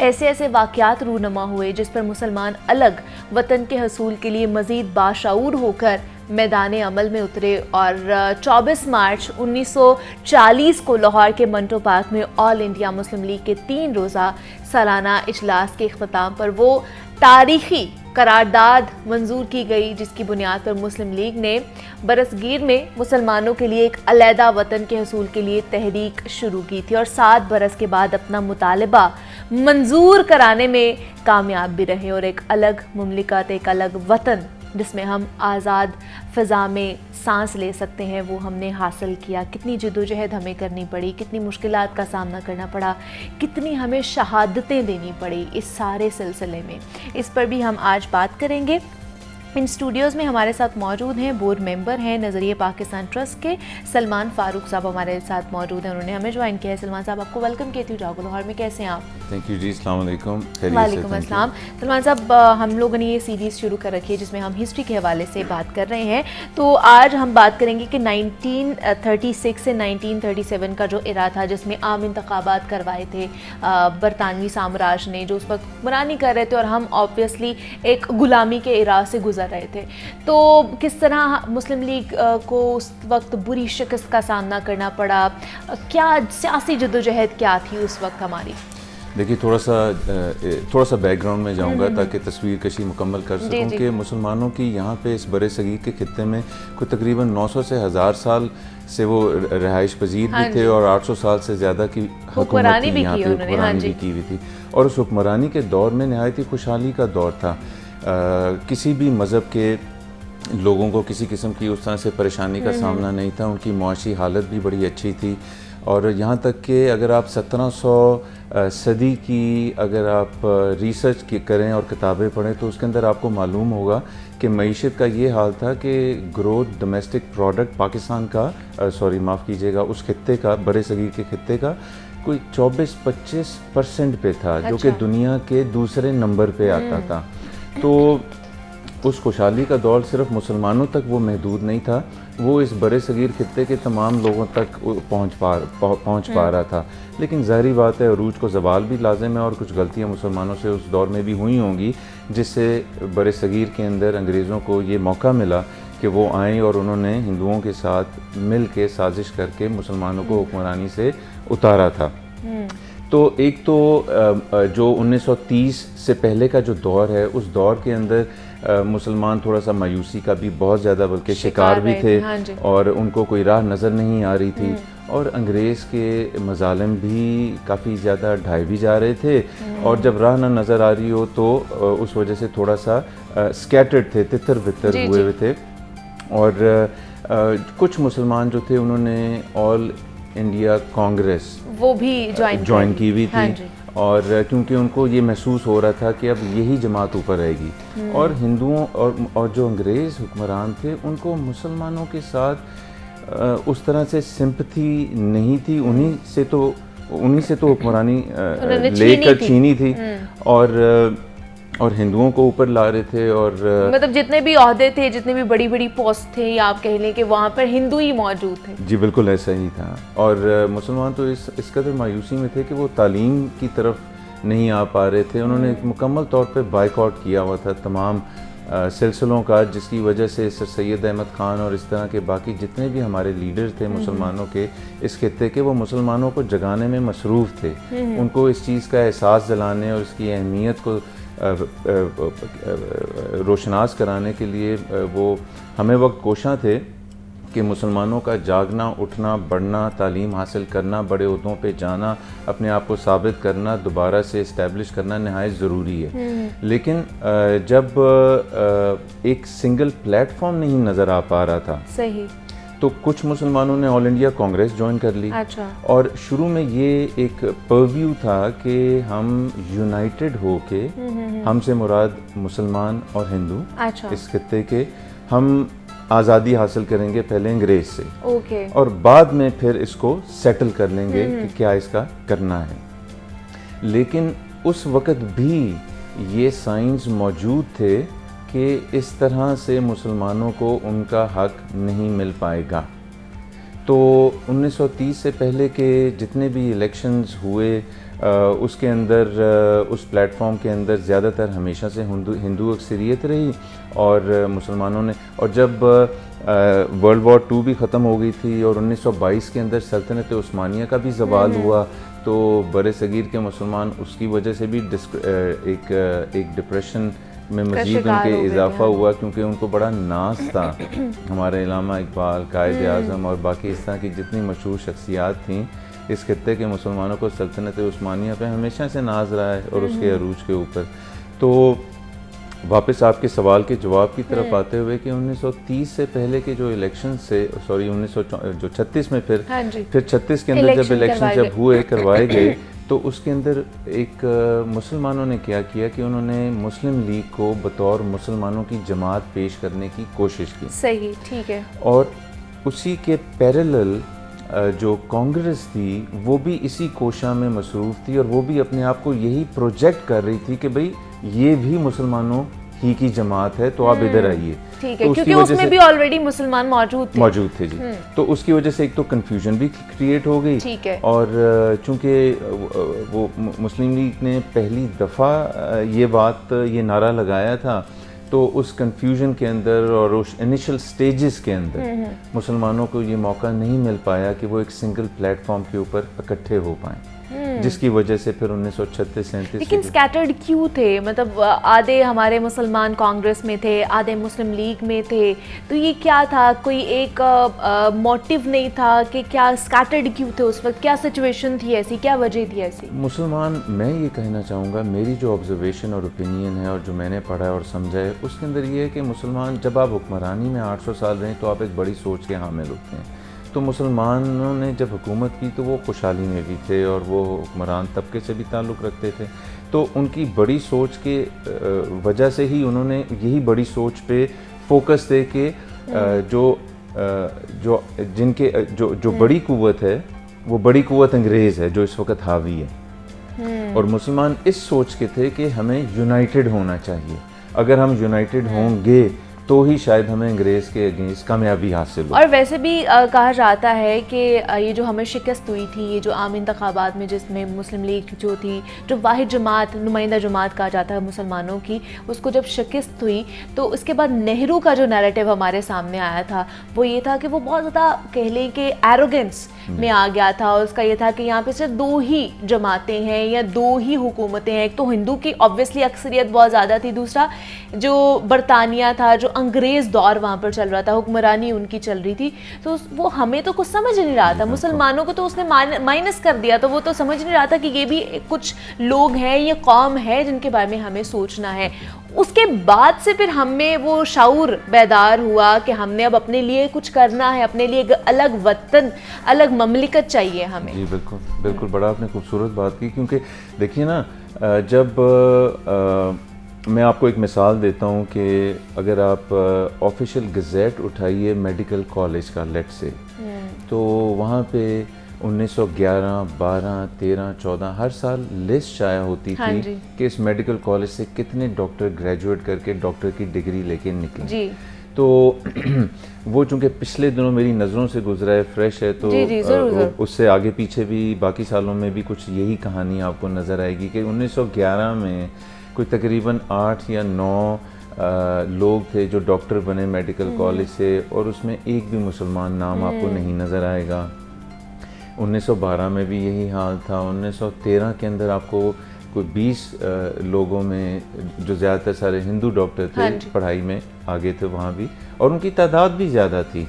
S1: ऐसे ऐसे वाक़यात रूनमा हुए जिस पर मुसलमान अलग वतन के हसूल के लिए मज़ीद बाशऊर होकर मैदान अमल में उतरे। और 24 मार्च 1940 को लाहौर के मंटो पार्क में ऑल इंडिया मुस्लिम लीग के 3 रोज़ा सालाना इजलास के इख्तिताम पर वो तारीख़ी करारदाद मंजूर की गई जिसकी बुनियाद पर मुस्लिम लीग ने बरसगीर में मुसलमानों के लिए एक अलहदा वतन के हसूल के लिए तहरीक शुरू की थी और 7 बरस के बाद अपना मुतालबा मंजूर कराने में कामयाब भी रहे और एक अलग मुमलिकत, एक अलग वतन जिसमें हम आज़ाद फ़िज़ा में सांस ले सकते हैं, वो हमने हासिल किया। कितनी जद्दोजहद हमें करनी पड़ी, कितनी मुश्किलात का सामना करना पड़ा, कितनी हमें शहादतें देनी पड़ी इस सारे सिलसिले में, इस पर भी हम आज बात करेंगे। इन स्टूडियोज़ में हमारे साथ मौजूद हैं, बोर्ड मेंबर हैं नज़रिए पाकिस्तान ट्रस्ट के सलमान फ़ारूक साहब हमारे साथ मौजूद हैं। उन्होंने हमें ज्वाइन किया है। सलमान साहब, आपको वेलकम कहती हूँ जागो लाहौर में। कैसे हैं आप?
S3: थैंक यू जी, अस्सलाम वालेकुम।
S1: वालेकुम अस्सलाम। सलमान साहब, हम लोगों ने ये सीरीज़ शुरू कर रखी है जिसमें हम हिस्ट्री के हवाले से बात कर रहे हैं। तो आज हम बात करेंगे कि 1936 से 1937 का जो इरा था जिसमें आम इंतखाबात करवाए थे बरतानवी साम्राज्य ने, जो उस वक्त हुक्मरानी कर रहे थे और हम ऑब्वियसली एक गुलामी के इरा से गुजर रहे थे। तो किस तरह मुस्लिम लीग को उस वक्त बुरी शिकस्त का सामना करना पड़ा, क्या सियासी जद्दोजहद क्या थी उस वक्त हमारी?
S3: देखिए, थोड़ा सा बैकग्राउंड में जाऊंगा ताकि तस्वीर कशी मुकम्मल कर सकूं कि मुसलमानों की यहाँ पे इस बड़े सगीर के खित्ते में कोई तकरीबन 900 से 1000 साल से वो रहाइश पजीर भी थे और 800 साल से ज़्यादा की हुक्मरानी भी की हुई थी। और उस हुक्मरानी के दौर में नहायत ही खुशहाली का दौर था। किसी भी मज़हब के लोगों को किसी किस्म की उस तरह से परेशानी का सामना नहीं था। उनकी मुआशी हालत भी बड़ी अच्छी थी। और यहाँ तक कि अगर आप 1700 सदी की अगर आप रिसर्च करें और किताबें पढ़ें तो उसके अंदर आपको मालूम होगा कि मईशत का ये हाल था कि ग्रोथ डोमेस्टिक प्रोडक्ट पाकिस्तान का माफ़ कीजिएगा, उस खित्ते का, बड़े सगीर के खित्ते का कोई 24-25% पे था। अच्छा। जो कि दुनिया के दूसरे नंबर पे आता था। तो उस खुशहाली का दौर सिर्फ मुसलमानों तक वो महदूद नहीं था, वो इस बड़े सगीर खित्ते के तमाम लोगों तक पहुँच पा रहा था। लेकिन ज़ाहिरी बात है, अरूज को ज़वाल भी लाजिम है और कुछ गलतियाँ मुसलमानों से उस दौर में भी हुई होंगी, जिससे बड़े सगीर के अंदर अंग्रेज़ों को ये मौका मिला कि वो आएँ और उन्होंने हिंदुओं के साथ मिल के साजिश करके मुसलमानों को हुक्मरानी से उतारा था। तो एक तो जो 1930 से पहले का जो दौर है, उस दौर के अंदर मुसलमान थोड़ा सा मायूसी का भी बहुत ज़्यादा बल्कि शिकार भी थे। हाँ, और उनको कोई राह नज़र नहीं आ रही थी और अंग्रेज़ के मज़ालिम भी काफ़ी ज़्यादा ढाए भी जा रहे थे। और जब राह ना नज़र आ रही हो तो उस वजह से थोड़ा सा स्कैटर्ड थे, तितर बितर हुए हुए थे। और कुछ मुसलमान जो थे उन्होंने ऑल इंडिया कांग्रेस
S1: वो भी ज्वाइन की हुई थी। हाँ,
S3: और क्योंकि उनको ये महसूस हो रहा था कि अब यही जमात ऊपर आएगी। और हिंदुओं और जो अंग्रेज़ हुक्मरान थे उनको मुसलमानों के साथ उस तरह से सिंपथी नहीं थी। उन्हीं से तो हुक्मरानी लेकर छीनी थी और हिंदुओं को ऊपर ला रहे थे। और
S1: मतलब जितने भी ओहदे थे, जितने भी बड़ी बड़ी पोस्ट थे, या आप कह लें कि वहाँ पर हिंदू ही मौजूद थे।
S3: जी बिल्कुल ऐसा ही था। और मुसलमान तो इस कदर मायूसी में थे कि वो तालीम की तरफ नहीं आ पा रहे थे। उन्होंने मुकम्मल तौर पे बाइकआउट किया हुआ था तमाम सिलसिलों का, जिसकी वजह से सर सैयद अहमद ख़ान और इस तरह के बाकी जितने भी हमारे लीडर थे मुसलमानों के इस खित्ते के, वो मुसलमानों को जगाने में मसरूफ़ थे। उनको इस चीज़ का एहसास दिलाने और इसकी अहमियत को रोशनास कराने के लिए वो हमें वक्त कोशां थे कि मुसलमानों का जागना, उठना, बढ़ना, तालीम हासिल करना, बड़े ओहदों पे जाना, अपने आप को साबित करना, दोबारा से इस्टेब्लिश करना नहायत ज़रूरी है। लेकिन जब एक सिंगल प्लेटफॉर्म नहीं नज़र आ पा रहा था, सही, तो कुछ मुसलमानों ने ऑल इंडिया कांग्रेस ज्वाइन कर ली। अच्छा। और शुरू में ये एक परव्यू था कि हम यूनाइटेड हो के, हमसे मुराद मुसलमान और हिंदू, अच्छा, इस खित्ते के, हम आज़ादी हासिल करेंगे पहले अंग्रेज से, ओके, और बाद में फिर इसको सेटल कर लेंगे कि क्या इसका करना है। लेकिन उस वक़्त भी ये साइंस मौजूद थे कि इस तरह से मुसलमानों को उनका हक नहीं मिल पाएगा। तो 1930 से पहले के जितने भी इलेक्शंस हुए उसके अंदर उस प्लेटफॉर्म के अंदर ज़्यादातर हमेशा से हिंदू अक्सरियत रही और मुसलमानों ने, और जब वर्ल्ड वॉर 2 भी ख़त्म हो गई थी और 1922 के अंदर सल्तनत उस्मानिया का भी ज़वाल हुआ, तो बड़े सगीर के मुसलमान उसकी वजह से भी एक डिप्रेशन में मज़ीद उनके इजाफा हुआ, क्योंकि उनको बड़ा नाज था हमारे इलामा इकबाल, कायद आज़म और बाकी इस तरह की जितनी मशहूर शख्सियात थीं इस खित्ते के मुसलमानों को सल्तनत उस्मानिया पे हमेशा से नाज रहा है और उसके अरूज के ऊपर। तो वापस आपके सवाल के जवाब की तरफ आते हुए कि 1930 से पहले के जो इलेक्शन से 1936 में फिर 36 के अंदर जब इलेक्शन करवाए गए तो उसके अंदर एक मुसलमानों ने क्या किया कि उन्होंने मुस्लिम लीग को बतौर मुसलमानों की जमात पेश करने की कोशिश की।
S1: सही, ठीक है।
S3: और उसी के पैरेलल जो कांग्रेस थी वो भी इसी कोशा में मसरूफ़ थी और वो भी अपने आप को यही प्रोजेक्ट कर रही थी कि भाई ये भी मुसलमानों ही की जमात है, तो आप इधर आइए।
S1: ठीक है, क्योंकि उसमें भी ऑलरेडी मुसलमान मौजूद थे जी।
S3: तो उसकी वजह से एक तो कंफ्यूजन भी क्रिएट हो गई।
S1: ठीक है।
S3: और चूंकि वो मुस्लिम लीग ने पहली दफ़ा ये नारा लगाया था, तो उस कंफ्यूजन के अंदर और उस इनिशियल स्टेजेस के अंदर मुसलमानों को ये मौका नहीं मिल पाया कि वो एक सिंगल प्लेटफॉर्म के ऊपर इकट्ठे हो पाएँ, जिसकी वजह से फिर 1936-37।
S1: लेकिन स्कैटर्ड क्यों थे? मतलब आधे हमारे मुसलमान कांग्रेस में थे, आधे मुस्लिम लीग में थे, तो ये क्या था? कोई एक मोटिव नहीं था कि क्या स्कैटर्ड क्यों थे उस वक्त? क्या सिचुएशन थी ऐसी, क्या वजह थी ऐसी?
S3: मुसलमान, मैं ये कहना चाहूँगा, मेरी जो ऑब्जर्वेशन और ओपिनियन है और जो मैंने पढ़ा और समझा है, उसके अंदर ये है कि मुसलमान जब आप हुक्मरानी में 800 साल रहे तो आप एक बड़ी सोच के हामिल होते हैं। तो मुसलमानों ने जब हुकूमत की तो वो खुशहाली में भी थे और वो हुक्मरान तबके से भी ताल्लुक़ रखते थे। तो उनकी बड़ी सोच के वजह से ही उन्होंने यही बड़ी सोच पे फोकस दे के जो बड़ी कुव्वत है, वो बड़ी कुव्वत अंग्रेज़ है जो इस वक्त हावी है। और मुसलमान इस सोच के थे कि हमें यूनाइटेड होना चाहिए। अगर हम यूनाइटेड होंगे तो ही शायद हमें अंग्रेज़ के अगेंस्ट कामयाबी हासिल हो।
S1: और वैसे भी कहा जाता है कि ये जो हमें शिकस्त हुई थी, ये जो आम इंतखाबात में जिसमें मुस्लिम लीग जो थी, जो वाहिद जमात, नुमाइंदा जमात कहा जाता है मुसलमानों की, उसको जब शिकस्त हुई तो उसके बाद नेहरू का जो नैरेटिव हमारे सामने आया था वो ये था कि वो बहुत ज़्यादा कह लें कि एरोगेंस में आ गया था। और उसका ये था कि यहाँ पे सिर्फ 2 ही जमातें हैं या 2 ही हुकूमतें हैं। एक तो हिंदू की ऑब्वियसली अक्सरियत बहुत ज़्यादा थी, दूसरा जो बरतानिया था, जो अंग्रेज़ दौर वहाँ पर चल रहा था, हुक्मरानी उनकी चल रही थी, तो वो हमें तो कुछ समझ नहीं रहा था। मुसलमानों को तो उसने माइनस कर दिया, तो वो तो समझ नहीं रहा था कि ये भी कुछ लोग हैं, ये कौम है जिनके बारे में हमें सोचना है। उसके बाद से फिर हमें वो शऊर बेदार हुआ कि हमने अब अपने लिए कुछ करना है, अपने लिए एक अलग वतन, अलग ममलिकत चाहिए हमें।
S3: जी बिल्कुल बिल्कुल, बड़ा आपने खूबसूरत बात की। क्योंकि देखिए ना, जब मैं आपको एक मिसाल देता हूँ कि अगर आप ऑफिशियल गज़ेट उठाइए मेडिकल कॉलेज का, लेट से, तो वहाँ पे 1911, 12, 13, 14 हर साल लिस्ट शाया होती थी कि इस मेडिकल कॉलेज से कितने डॉक्टर ग्रेजुएट करके डॉक्टर की डिग्री लेके निकले जी। तो वो चूँकि पिछले दिनों मेरी नज़रों से गुजरा है, फ्रेश है, तो
S1: ज़रूर।
S3: उससे आगे पीछे भी बाकी सालों में भी कुछ यही कहानी आपको नज़र आएगी कि 1911 में कोई तकरीबन 8 या 9 लोग थे जो डॉक्टर बने मेडिकल कॉलेज से, और उसमें एक भी मुसलमान नाम आपको नहीं नज़र आएगा। 1912 में भी यही हाल था। 1913 के अंदर आपको कोई 20 लोगों में, जो ज़्यादातर सारे हिंदू डॉक्टर थे, पढ़ाई में आगे थे वहाँ भी, और उनकी तादाद भी ज़्यादा थी।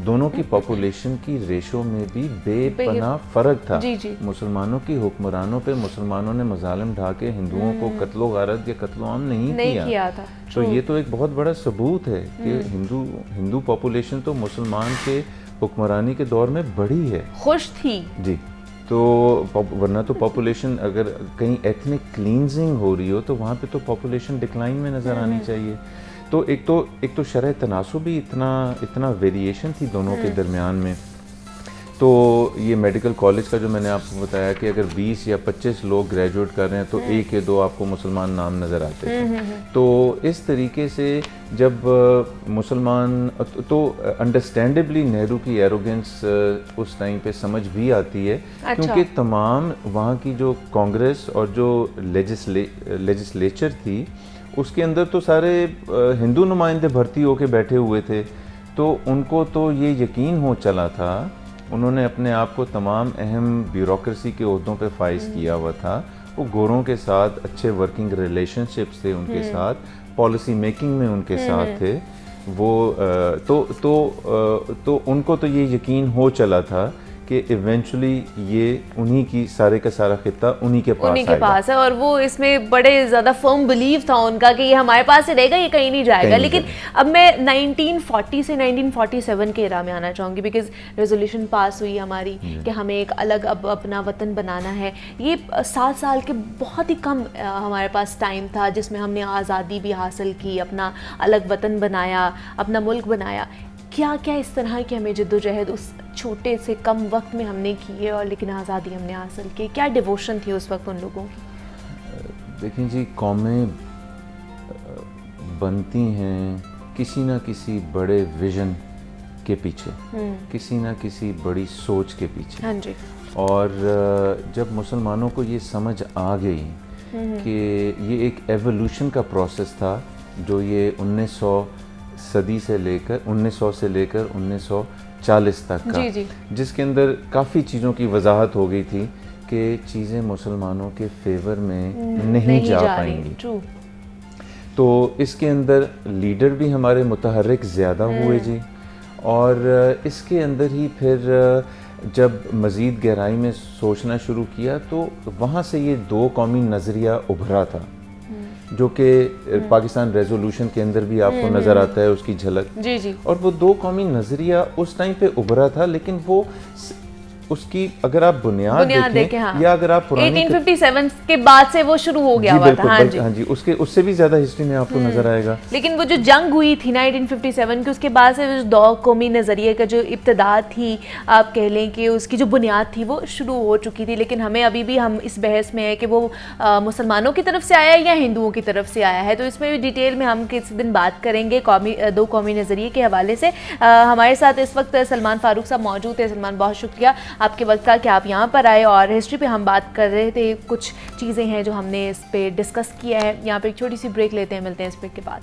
S3: दोनों की पॉपुलेशन की रेशो में भी बेपनाह फ़र्क था। मुसलमानों की हुक्मरानों पे मुसलमानों ने मजालिम ढा के हिंदुओं को कत्लो गारत या कत्लो आम नहीं किया था। तो ये तो एक बहुत बड़ा सबूत है कि हिंदू पॉपुलेशन तो मुसलमान के हुक्मरानी के दौर में बड़ी है, खुश थी जी। तो वरना तो पॉपुलेशन, अगर कहीं एथनिक क्लींजिंग हो रही हो तो वहाँ पे तो पॉपुलेशन डिक्लाइन में नज़र आनी चाहिए। तो एक तो शरह तनासुब भी इतना वेरिएशन थी दोनों के दरमियान में। तो ये मेडिकल कॉलेज का जो मैंने आपको बताया कि अगर 20 या 25 लोग ग्रेजुएट कर रहे हैं तो 1 या 2 आपको मुसलमान नाम नज़र आते थे। तो इस तरीके से जब मुसलमान, तो अंडरस्टैंडेबली नेहरू की एरोगेंस उस टाइम पे समझ भी आती है। क्योंकि तमाम वहाँ की जो कांग्रेस और जो लेजिस्लेचर थी उसके अंदर तो सारे हिंदू नुमाइंदे भर्ती होके बैठे हुए थे। तो उनको तो ये यकीन हो चला था, उन्होंने अपने आप को तमाम अहम ब्यूरोक्रेसी के ओहदों पे फाइज किया हुआ था। वो गोरों के साथ अच्छे वर्किंग रिलेशनशिप्स थे उनके साथ, पॉलिसी मेकिंग में उनके साथ थे वो। तो उनको तो ये यकीन हो चला था कि इवेंचुअली ये उन्हीं की सारे का सारा खिता उन्हीं के
S1: पास है और वो इसमें बड़े ज़्यादा फर्म बिलीव था उनका कि ये हमारे पास ही रहेगा, ये कहीं नहीं जाएगा। लेकिन अब मैं 1940 से 1947 के एरा में आना चाहूँगी, बिकॉज रेजोल्यूशन पास हुई हमारी कि हमें एक अलग अब अपना वतन बनाना है। ये 7 साल के बहुत ही कम हमारे पास टाइम था जिसमें हमने आज़ादी भी हासिल की, अपना अलग वतन बनाया, अपना मुल्क बनाया। क्या क्या इस तरह की हमें जद्दोजहद उस छोटे से कम वक्त में हमने की है और लेकिन आज़ादी हमने हासिल की? क्या डिवोशन थी उस वक्त उन लोगों की?
S3: देखें जी, कौमें बनती हैं किसी ना किसी बड़े विजन के पीछे, किसी ना किसी बड़ी सोच के पीछे।
S1: हाँ जी।
S3: और जब मुसलमानों को ये समझ आ गई कि ये एक एवोल्यूशन का प्रोसेस था, जो ये 1900 से लेकर 1940 तक का,
S1: जी जी।
S3: जिसके अंदर काफ़ी चीज़ों की वजाहत हो गई थी कि चीज़ें मुसलमानों के फेवर में नहीं जा पाएंगी। तो इसके अंदर लीडर भी हमारे मुतहर्रिक ज़्यादा हुए जी, और इसके अंदर ही फिर जब मज़ीद गहराई में सोचना शुरू किया तो वहाँ से ये दो कौमी नज़रिया उभरा था, जो कि पाकिस्तान रेजोल्यूशन के अंदर भी आपको नज़र आता है उसकी झलक।
S1: जी जी।
S3: और वो दो कौमी नज़रिया उस टाइम पे उभरा था, लेकिन वो उसकी अगर आप बुनियाद देखें
S1: हाँ।
S3: या अगर आप
S1: 1857 के बाद से वो शुरू हो गया हुआ था।
S3: हाँ जी, उससे भी ज़्यादा हिस्ट्री में आपको नज़र आएगा।
S1: लेकिन वो जो जंग हुई थी 1957 की, उसके बाद से दो कौमी नज़रिए का जो इब्तिदा थी, आप कह लें कि उसकी जो बुनियाद थी वो शुरू हो चुकी थी। लेकिन हमें अभी भी हम इस बहस में है कि वो मुसलमानों की तरफ से आया है या हिंदुओं की तरफ से आया है। तो इसमें भी डिटेल में हम किसी दिन बात करेंगे दो कौमी नज़रिए के हवाले से। हमारे साथ इस वक्त सलमान फारूक साहब मौजूद है। सलमान, बहुत शुक्रिया आपके वक्त का कि आप यहाँ पर आए, और हिस्ट्री पे हम बात कर रहे थे। कुछ चीज़ें हैं जो हमने इस पे डिस्कस किया है। यहाँ पे एक छोटी सी ब्रेक लेते हैं, मिलते हैं इस ब्रेक के बाद।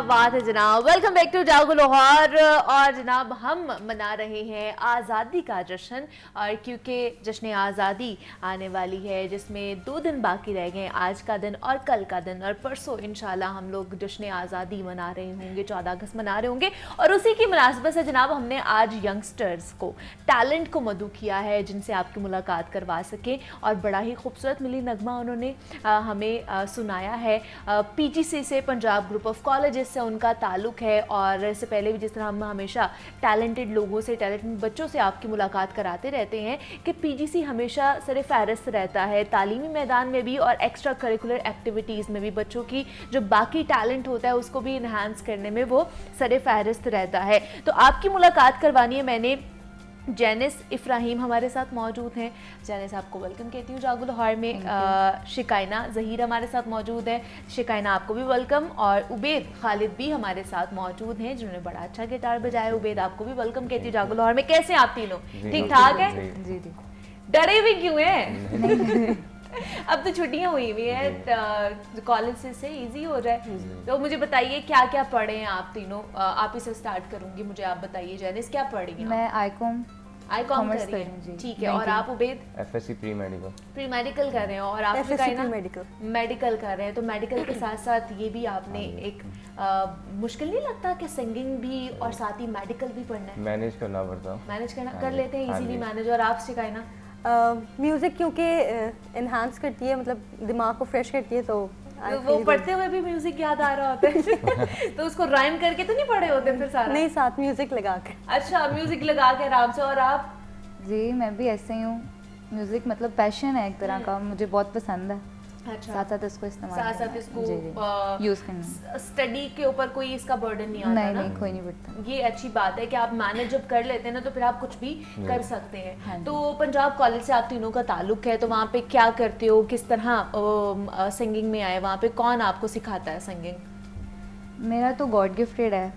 S1: बात है जनाब, वेलकम बैक टू जागो लाहौर। और जनाब हम मना रहे हैं आज़ादी का जश्न, और क्योंकि जश्न आज़ादी आने वाली है जिसमें 2 दिन बाकी रह गए, आज का दिन और कल का दिन, और परसों इंशाल्लाह हम लोग जश्न आज़ादी मना रहे होंगे, 14 अगस्त मना रहे होंगे। और उसी की मुनासबत से जनाब हमने आज यंगस्टर्स को, टैलेंट को मदऊ किया है जिनसे आपकी मुलाकात करवा सकें, और बड़ा ही खूबसूरत मिली नगमा उन्होंने हमें सुनाया है। PGC से, पंजाब ग्रुप ऑफ कॉलेजेस से उनका ताल्लुक़ है। और इससे पहले भी जिस तरह हम हमेशा टैलेंटेड लोगों से, टैलेंटेड बच्चों से आपकी मुलाकात कराते रहते हैं कि PGC हमेशा सर फहरिस्त रहता है तालीमी मैदान में भी और एक्स्ट्रा करिकुलर एक्टिविटीज़ में भी। बच्चों की जो बाकी टैलेंट होता है उसको भी इन्हांस करने में वो सर फहरिस्त रहता है। तो आपकी मुलाकात करवानी है मैंने। जैनिस इफ्राहीम हमारे साथ मौजूद हैं। जैनिस, आपको वेलकम कहती हूँ जागो लाहौर में। शिकायना ज़हीर हमारे साथ मौजूद है। शिकायना, आपको भी वेलकम। और उबैद खालिद भी हमारे साथ मौजूद हैं जिन्होंने बड़ा अच्छा गिटार बजाया। उबैद, आपको भी वेलकम कहती हूँ जागो लाहौर में। कैसे आप तीनों? ठीक ठाक है?
S4: जी जी।
S1: डरे भी क्यों हैं? अब तो छुट्टियां हुई हुई हैं, कॉलेज से इजी हो रहा है। तो मुझे बताइए क्या क्या पढ़े हैं आप तीनों? आप ही से स्टार्ट करूंगी, मुझे आप बताइए। जैनिस, क्या पढ़ी हैं?
S4: मैं आईकॉम
S1: कर रही हैं। ठीक है। और आप उबैद?
S5: FSc प्री मेडिकल
S1: कर रहे हैं। और आप मेडिकल कर रहे हैं। तो मेडिकल के साथ साथ ये भी आपने एक मुश्किल नहीं लगता कि सिंगिंग भी और साथ ही मेडिकल भी पढ़ना है?
S5: मैनेज करना पड़ता,
S1: कर लेते हैं इजीली मैनेज। और आप शिकायना?
S6: म्यूज़िक क्योंकि इन्हांस करती है, मतलब दिमाग को फ्रेश करती है, तो
S1: वो पढ़ते हुए भी म्यूजिक याद आ रहा होता है तो उसको राइम करके तो नहीं पढ़े होते फिर सारा?
S6: नहीं, साथ म्यूजिक लगा के।
S1: अच्छा, म्यूजिक लगा के आराम से। और आप?
S4: जी, मैं भी ऐसे ही हूँ। म्यूजिक मतलब पैशन है एक तरह का, मुझे बहुत पसंद है।
S1: अच्छा।
S4: साथ साथ इसको
S1: यूज करना। स्टडी के ऊपर कोई इसका बर्डन नहीं आता?
S4: नहीं, कोई नहीं पड़ता।
S1: ये अच्छी बात है कि आप मैनेज जब कर लेते हैं ना तो फिर आप कुछ भी कर सकते हैं। हाँ, तो पंजाब कॉलेज से आप तीनों का ताल्लुक है, तो वहाँ पे क्या करते हो, किस तरह सिंगिंग में आए, वहाँ पे कौन आपको सिखाता है सिंगिंग?
S4: मेरा तो गॉड गिफ्टेड है,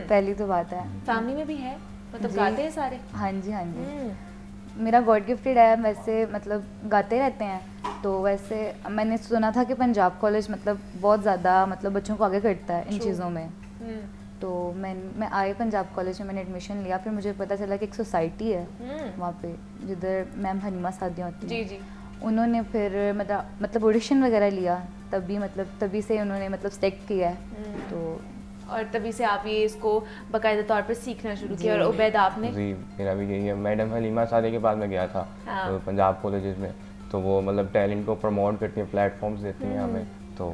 S4: पहली तो बात है।
S1: फैमिली में भी है, मतलब गाते हैं सारे?
S4: हाँ जी, हाँ जी, मेरा गॉड गिफ्टेड है। वैसे मतलब गाते रहते हैं। तो वैसे मैंने सुना था कि पंजाब कॉलेज मतलब बहुत ज़्यादा मतलब बच्चों को आगे करता है इन चीज़ों में। तो मैं आई पंजाब कॉलेज में, मैंने एडमिशन लिया। फिर मुझे पता चला कि एक सोसाइटी है वहाँ पे जिधर मैम हनीमा सादिया होती हैं।
S1: जी जी।
S4: उन्होंने फिर मतलब ऑडिशन वगैरह लिया, तभी से उन्होंने मतलब स्टिक किया है। तो
S1: और तभी से आप ये इसको बाकायदा तौर पर सीखना शुरू किया। और उबैद आपने?
S5: जी मेरा भी यही है। मैडम हलीमा सादे के पास मैं गया था पंजाब कॉलेजेस में, तो वो मतलब टैलेंट को प्रमोट करती हैं, प्लेटफॉर्म्स देती हैं हमें। तो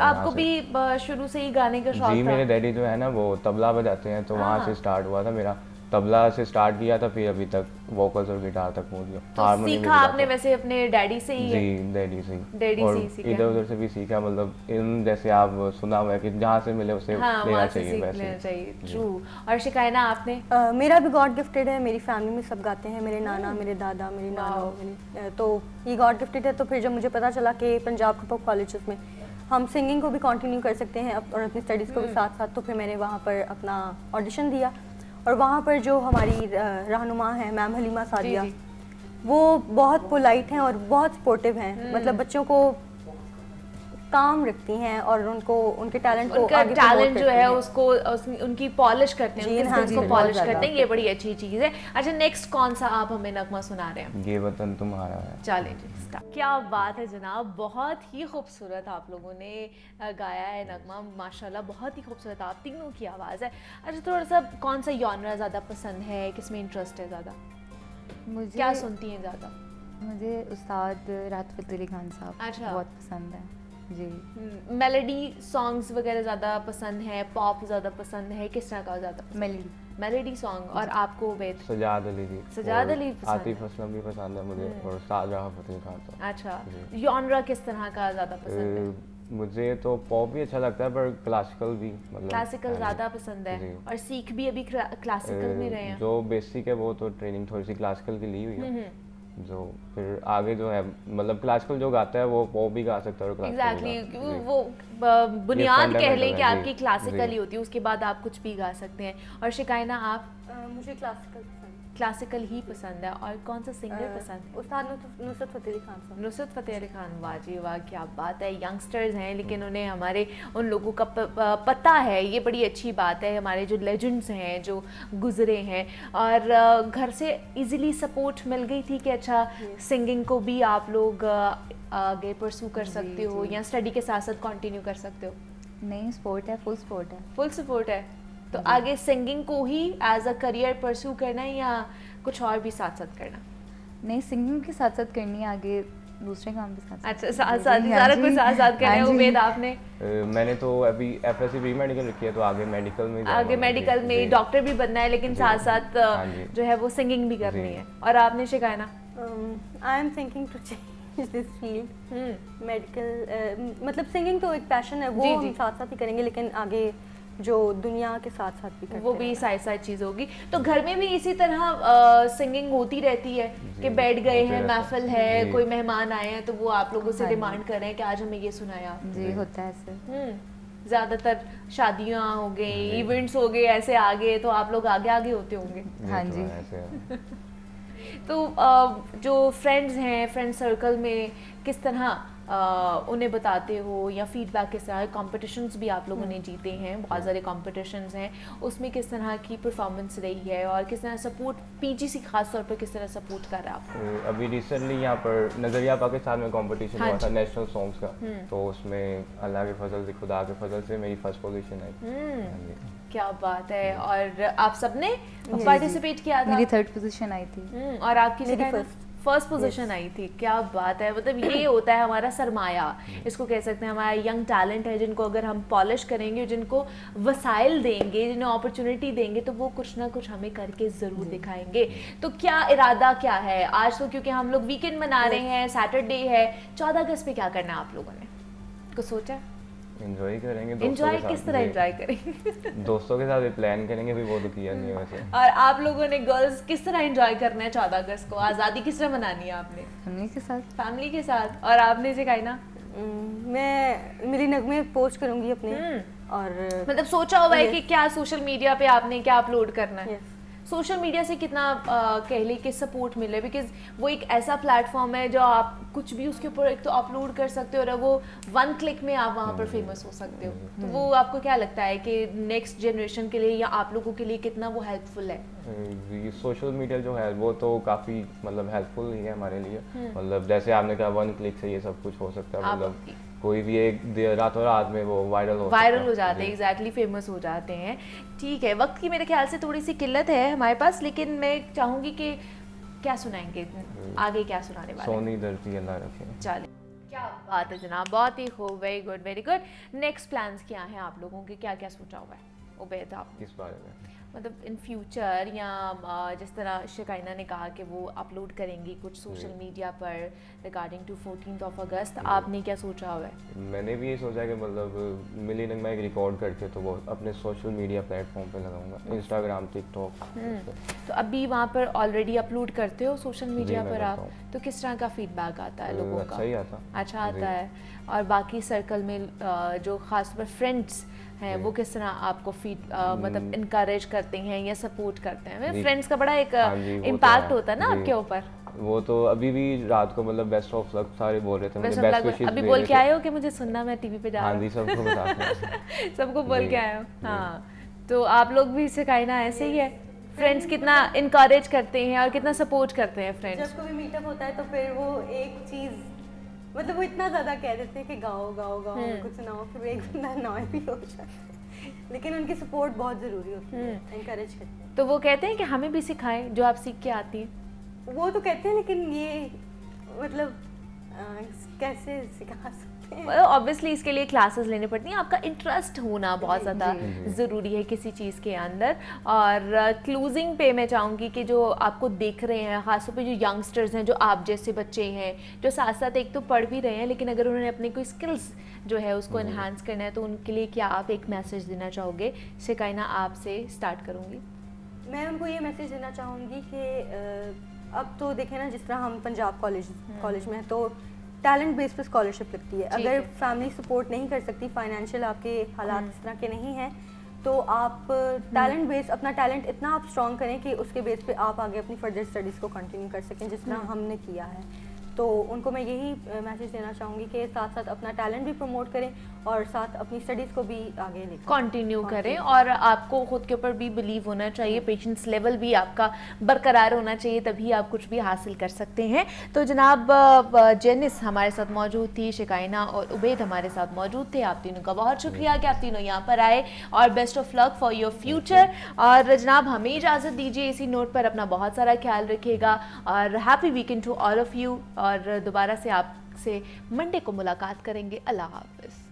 S1: आपको भी शुरू से ही गाने का शौक था?
S5: जी मेरे डैडी जो है ना वो तबला बजाते हैं, तो वहाँ से स्टार्ट हुआ था मेरा। तबला से स्टार्ट किया था, फिर अभी तक वोकल्स और गिटार तक पहुंच गया।
S1: तो सीखा आपने वैसे अपने डैडी से ही?
S5: जी डैडी से
S1: ही सीखा।
S5: इधर उधर से भी सीखा, मतलब इन जैसे आप सुना हुआ है कि जहाँ से मिले उसे लेना चाहिए, वैसे लेना चाहिए।
S1: ट्रू। और शिकायना आपने?
S6: मेरा भी गॉड गिफ्टेड है, मेरी फैमिली में सब गाते हैं, मेरे नाना, मेरे दादा, मेरी नाना, तो ये गॉड गिफ्टेड है। तो फिर जब मुझे पता चला कि पंजाब के पॉप कॉलेजेस में हम सिंगिंग को भी कंटिन्यू कर सकते हैं और अपनी स्टडीज़ को भी साथ साथ, तो फिर मैंने वहाँ पर अपना ऑडिशन दिया। और वहाँ पर जो हमारी रहनुमा हैं मैम हलीमा सादिया, वो बहुत पोलाइट हैं और बहुत सपोर्टिव हैं, मतलब बच्चों को काम रखती हैं और उनको उनके टैलेंट को
S1: उनका टैलेंट जो है उसको उनकी पॉलिश करते हैं,
S6: उनकी
S1: उसको पॉलिश करते हैं। ये बड़ी अच्छी चीज़ है। अच्छा, नेक्स्ट कौन सा आप हमें नगमा सुना रहे हैं?
S5: ये वतन तुम्हारा है।
S1: चले जी, क्या बात है जनाब, बहुत ही खूबसूरत आप लोगों ने गाया है नगमा, माशाल्लाह बहुत ही खूबसूरत आप तीनों की आवाज़ है। अच्छा, थोड़ा सा कौन सा जॉनरा ज़्यादा पसंद है, किसमें इंटरेस्ट है ज़्यादा,
S4: मुझे
S1: क्या सुनती हैं ज़्यादा?
S4: मुझे उस्ताद राहत फ़तेह अली खान साहब बहुत पसंद है जी।
S1: मेलोडी सॉन्ग्स वगैरह ज़्यादा पसंद है, पॉप ज़्यादा पसंद है, किस तरह का ज़्यादा? Melody song. और आपको उबैद?
S5: सजाद अली जी।
S1: सजाद अली पसंद,
S5: आतिफ असलम भी पसंद है मुझे, और उस्ताद राहत फ़तेह खान साहब।
S1: अच्छा, जॉनरा किस तरह का ज़्यादा पसंद है?
S5: मुझे तो पॉप भी अच्छा लगता है, पर क्लासिकल भी, मतलब
S1: क्लासिकल ज़्यादा पसंद है। और सीख भी अभी क्लासिकल में रहे हैं?
S5: जो बेसिक है वो तो ट्रेनिंग थोड़ी सी क्लासिकल की ली हुई है, जो फिर आगे जो है मतलब क्लासिकल जो गाता है वो पॉप भी गा सकता है। और
S1: एग्जैक्टली वो बुनियाद कह लें कि आपकी क्लासिकल ही होती है, उसके बाद आप कुछ भी गा सकते हैं। और शिकायना आप?
S6: मुझे
S1: क्लासिकल ही पसंद है। और कौन सा सिंगर पसंद है?
S6: उस्ताद नुसरत फ़तेह अली खान साहब।
S1: नुसरत फ़तेह अली खान, वाह जी वाह, क्या बात है। यंगस्टर्स हैं लेकिन उन्हें हमारे उन लोगों का पता है, ये बड़ी अच्छी बात है। हमारे जो लेजेंड्स हैं जो गुजरे हैं, और घर से इजीली सपोर्ट मिल गई थी कि अच्छा सिंगिंग को भी आप लोग आगे परस्यू कर सकते हो या स्टडी के साथ साथ कंटिन्यू कर सकते हो?
S4: नहीं, सपोर्ट है, फुल सपोर्ट है।
S1: फुल सपोर्ट है। तो आगे सिंगिंग को ही एज अ करियर परस्यू करना है या कुछ और भी साथ साथ करना?
S4: नहीं, सिंगिंग के साथ साथ करनी है, आगे दूसरे काम भी साथ।
S1: अच्छा, साथ साथ सारा कुछ साथ साथ करना है। उम्मीद आपने?
S5: मैंने तो अभी FSC प्री मेडिकल रखी है, तो आगे मेडिकल में
S1: आगे मेडिकल में डॉक्टर भी बनना है, लेकिन साथ साथ जो है वो सिंगिंग भी करनी है। और आपने शिकायना?
S6: I am thinking to change this field, medical, मतलब सिंगिंग तो एक पैशन है, वो हम साथ साथ ही करेंगे, लेकिन आगे जो दुनिया के साथ साथ भी करते
S1: वो भी साइड साइड चीज़ होगी। तो घर में भी इसी तरह सिंगिंग होती रहती है कि बैठ गए हैं, महफिल है, कोई मेहमान आए हैं, तो वो आप लोगों से डिमांड कर रहे हैं कि आज हमें ये सुनाया?
S4: जी, होता है ऐसे।
S1: ज़्यादातर शादियाँ हो गई, इवेंट्स हो गए, ऐसे आगे तो आप लोग आगे आगे होते होंगे।
S4: हाँ जी।
S1: तो जो फ्रेंड्स हैं, फ्रेंड सर्कल में किस तरह उन्हें बताते हो या फीडबैक किस तरह? कॉम्पिटिशन्स भी आप लोगों ने जीते हैं, बहुत सारे कॉम्पिटिशन्स हैं, उसमें किस तरह की परफॉर्मेंस रही है और किस तरह सपोर्ट PGC खास तौर पर किस तरह सपोर्ट कर रहा है आपको?
S5: अभी रिसेंटली यहाँ पर नज़रिया पाकिस्तान में कंपटीशन हुआ था नेशनल सॉन्ग्स का, तो उसमें अल्लाह के फजल से, खुदा के फजल से मेरी फर्स्ट पोजीशन आई।
S1: क्या बात है। और आप सबने पार्टिसिपेट किया था?
S4: मेरी 3rd पोजीशन आई थी।
S1: और आपकी? फर्स्ट पोजीशन आई थी। क्या बात है। मतलब ये होता है हमारा सरमाया, इसको कह सकते हैं, हमारा यंग टैलेंट है, जिनको अगर हम पॉलिश करेंगे, जिनको वसाइल देंगे, जिन्हें अपॉर्चुनिटी देंगे, तो वो कुछ ना कुछ हमें करके ज़रूर दिखाएंगे। तो क्या इरादा क्या है आज? तो क्योंकि हम लोग वीकेंड मना रहे हैं, सैटरडे है, 14 अगस्त पे क्या करना है आप लोगों ने? कुछ सोचा?
S5: एंजॉय करेंगे।
S1: एंजॉय किस तरह एंजॉय करेंगे?
S5: दोस्तों के साथ भी प्लान करेंगे, भी वो तो किया नहीं है वैसे।
S1: और आप लोगों ने गर्ल्स किस तरह एंजॉय करना है 14 अगस्त को? आज़ादी किस तरह मनानी है आपने?
S4: फैमिली के साथ।
S1: फैमिली के साथ। और आपने शिकायना?
S6: मैं मेरी नगमे पोस्ट करूंगी अपने, और
S1: मतलब सोचा हुआ है कि क्या सोशल मीडिया पे आपने क्या अपलोड करना है? सोशल मीडिया से कितना कह लें कि सपोर्ट मिले, बिकॉज वो एक ऐसा प्लेटफॉर्म है जो आप कुछ भी उसके ऊपर एक तो अपलोड कर सकते हो और वो 1 क्लिक में आप वहाँ पर फेमस हो सकते हो। तो वो आपको क्या लगता है कि नेक्स्ट जनरेशन के लिए या आप लोगों के लिए कितना वो हेल्पफुल है?
S5: सोशल मीडिया जो है वो तो काफ़ी मतलब हेल्पफुल ही है हमारे लिए। मतलब जैसे आपने कहा 1 क्लिक से ये सब कुछ हो सकता है, मतलब कोई भी एक रातों रात में वो वायरल
S1: हो जाते हैं, एग्जैक्टली फेमस हो जाते हैं। ठीक है, वक्त की मेरे ख्याल से थोड़ी सी किल्लत है हमारे पास, लेकिन मैं चाहूँगी कि क्या सुनाएंगे आगे, क्या सुनाने वाले?
S5: सोनी धरती अल्लाह रखे।
S1: चलिए, क्या बात है जनाब, बहुत ही खूब, very good very good. Next plans क्या हैं आप लोगों के, क्या क्या सोचा हुआ है उबैद आप?
S5: किस बारे में?
S1: मतलब इन फ्यूचर, या जिस तरह शिकाइना ने कहा कि वो अपलोड करेंगी कुछ सोशल मीडिया पर रिगार्डिंग टू 14 अगस्त, आपने क्या सोचा हुआ है?
S5: मैंने भी ये सोचा है कि मतलब मिली नगमा एक रिकॉर्ड करके तो वो अपने सोशल मीडिया प्लेटफॉर्म पे लगाऊंगा, इंस्टाग्राम, टिकटॉक।
S1: तो अभी वहाँ पर ऑलरेडी अपलोड करते हो सोशल मीडिया पर आप, तो किस तरह का फीडबैक आता है लोगों का?
S5: अच्छा ही आता,
S1: अच्छा आता है। और बाकी सर्कल में जो खास तौर पर फ्रेंड्स हैं वो किस तरह आपको मतलब इनकरेज करते हैं या सपोर्ट करते हैं? फ्रेंड्स का बड़ा एक इम्पैक्ट होता है ना आपके ऊपर।
S5: वो तो अभी भी रात को मतलब बेस्ट ऑफ लक सारे बोल रहे थे, मुझे बेस्ट विशेस
S1: अभी बोल के आए हो कि मुझे सुनना, मैं टीवी पे जा रहा हूं।
S5: हाँ जी, सबको बताते
S1: सबको बोल के आए हो। हाँ, तो आप लोग भी सिखाना ऐसे ही है, फ्रेंड्स कितना इनकरेज करते हैं और कितना सपोर्ट करते हैं फ्रेंड्स?
S6: जब कभी मीटअप होता है तो फिर वो एक चीज़ मतलब वो इतना ज़्यादा कह देते हैं कि गाओ गाओ गाओ, कुछ सुनाओ, फिर एक बंदा नॉय भी हो जाता है, लेकिन उनकी सपोर्ट बहुत ज़रूरी होती है, इनकरेज करते हैं।
S1: तो वो कहते हैं कि हमें भी सिखाएं जो आप सीख के आती हैं?
S6: वो तो कहते हैं, लेकिन ये मतलब कैसे सिखा सकते हैं?
S1: ऑब्वियसली इसके लिए क्लासेस लेने पड़ती हैं, आपका इंटरेस्ट होना बहुत ज़्यादा ज़रूरी है किसी चीज़ के अंदर। और क्लोजिंग पे मैं चाहूँगी कि जो आपको देख रहे हैं, ख़ासतौर पे जो यंगस्टर्स हैं, जो आप जैसे बच्चे हैं, जो साथ साथ एक तो पढ़ भी रहे हैं, लेकिन अगर उन्होंने अपनी कोई स्किल्स जो है उसको इन्हांस करना है, तो उनके लिए क्या आप एक मैसेज देना चाहोगे? शिकाइना, आपसे स्टार्ट करूँगी।
S6: मैं उनको ये मैसेज देना चाहूँगी कि अब तो देखें ना, जिस तरह हम पंजाब कॉलेज में हैं तो टैलेंट बेस पे स्कॉलरशिप लगती है। अगर फैमिली सपोर्ट नहीं कर सकती, फाइनेंशियल आपके हालात इस तरह के नहीं हैं, तो आप टैलेंट बेस, अपना टैलेंट इतना आप स्ट्रॉन्ग करें कि उसके बेस पे आप आगे अपनी फर्दर स्टडीज़ को कंटिन्यू कर सकें, जिस तरह हमने किया है। तो उनको मैं यही मैसेज देना चाहूँगी कि साथ साथ अपना टैलेंट भी प्रमोट करें और साथ अपनी स्टडीज़ को भी आगे लेकर
S1: कंटिन्यू करें, और आपको खुद के ऊपर भी बिलीव होना चाहिए, पेशेंस लेवल भी आपका बरकरार होना चाहिए, तभी आप कुछ भी हासिल कर सकते हैं। तो जनाब जेनिस हमारे साथ मौजूद थी, शिकाइना और उबैद हमारे साथ मौजूद थे। आप तीनों का बहुत शुक्रिया कि आप तीनों यहाँ पर आए, और best of luck for your future. और जनाब हमें इजाज़त दीजिए इसी नोट पर, अपना बहुत सारा ख्याल रखिएगा, और happy weekend to all of you. और दोबारा से आपसे मंडे को मुलाकात करेंगे। अल्लाह हाफ़िज़।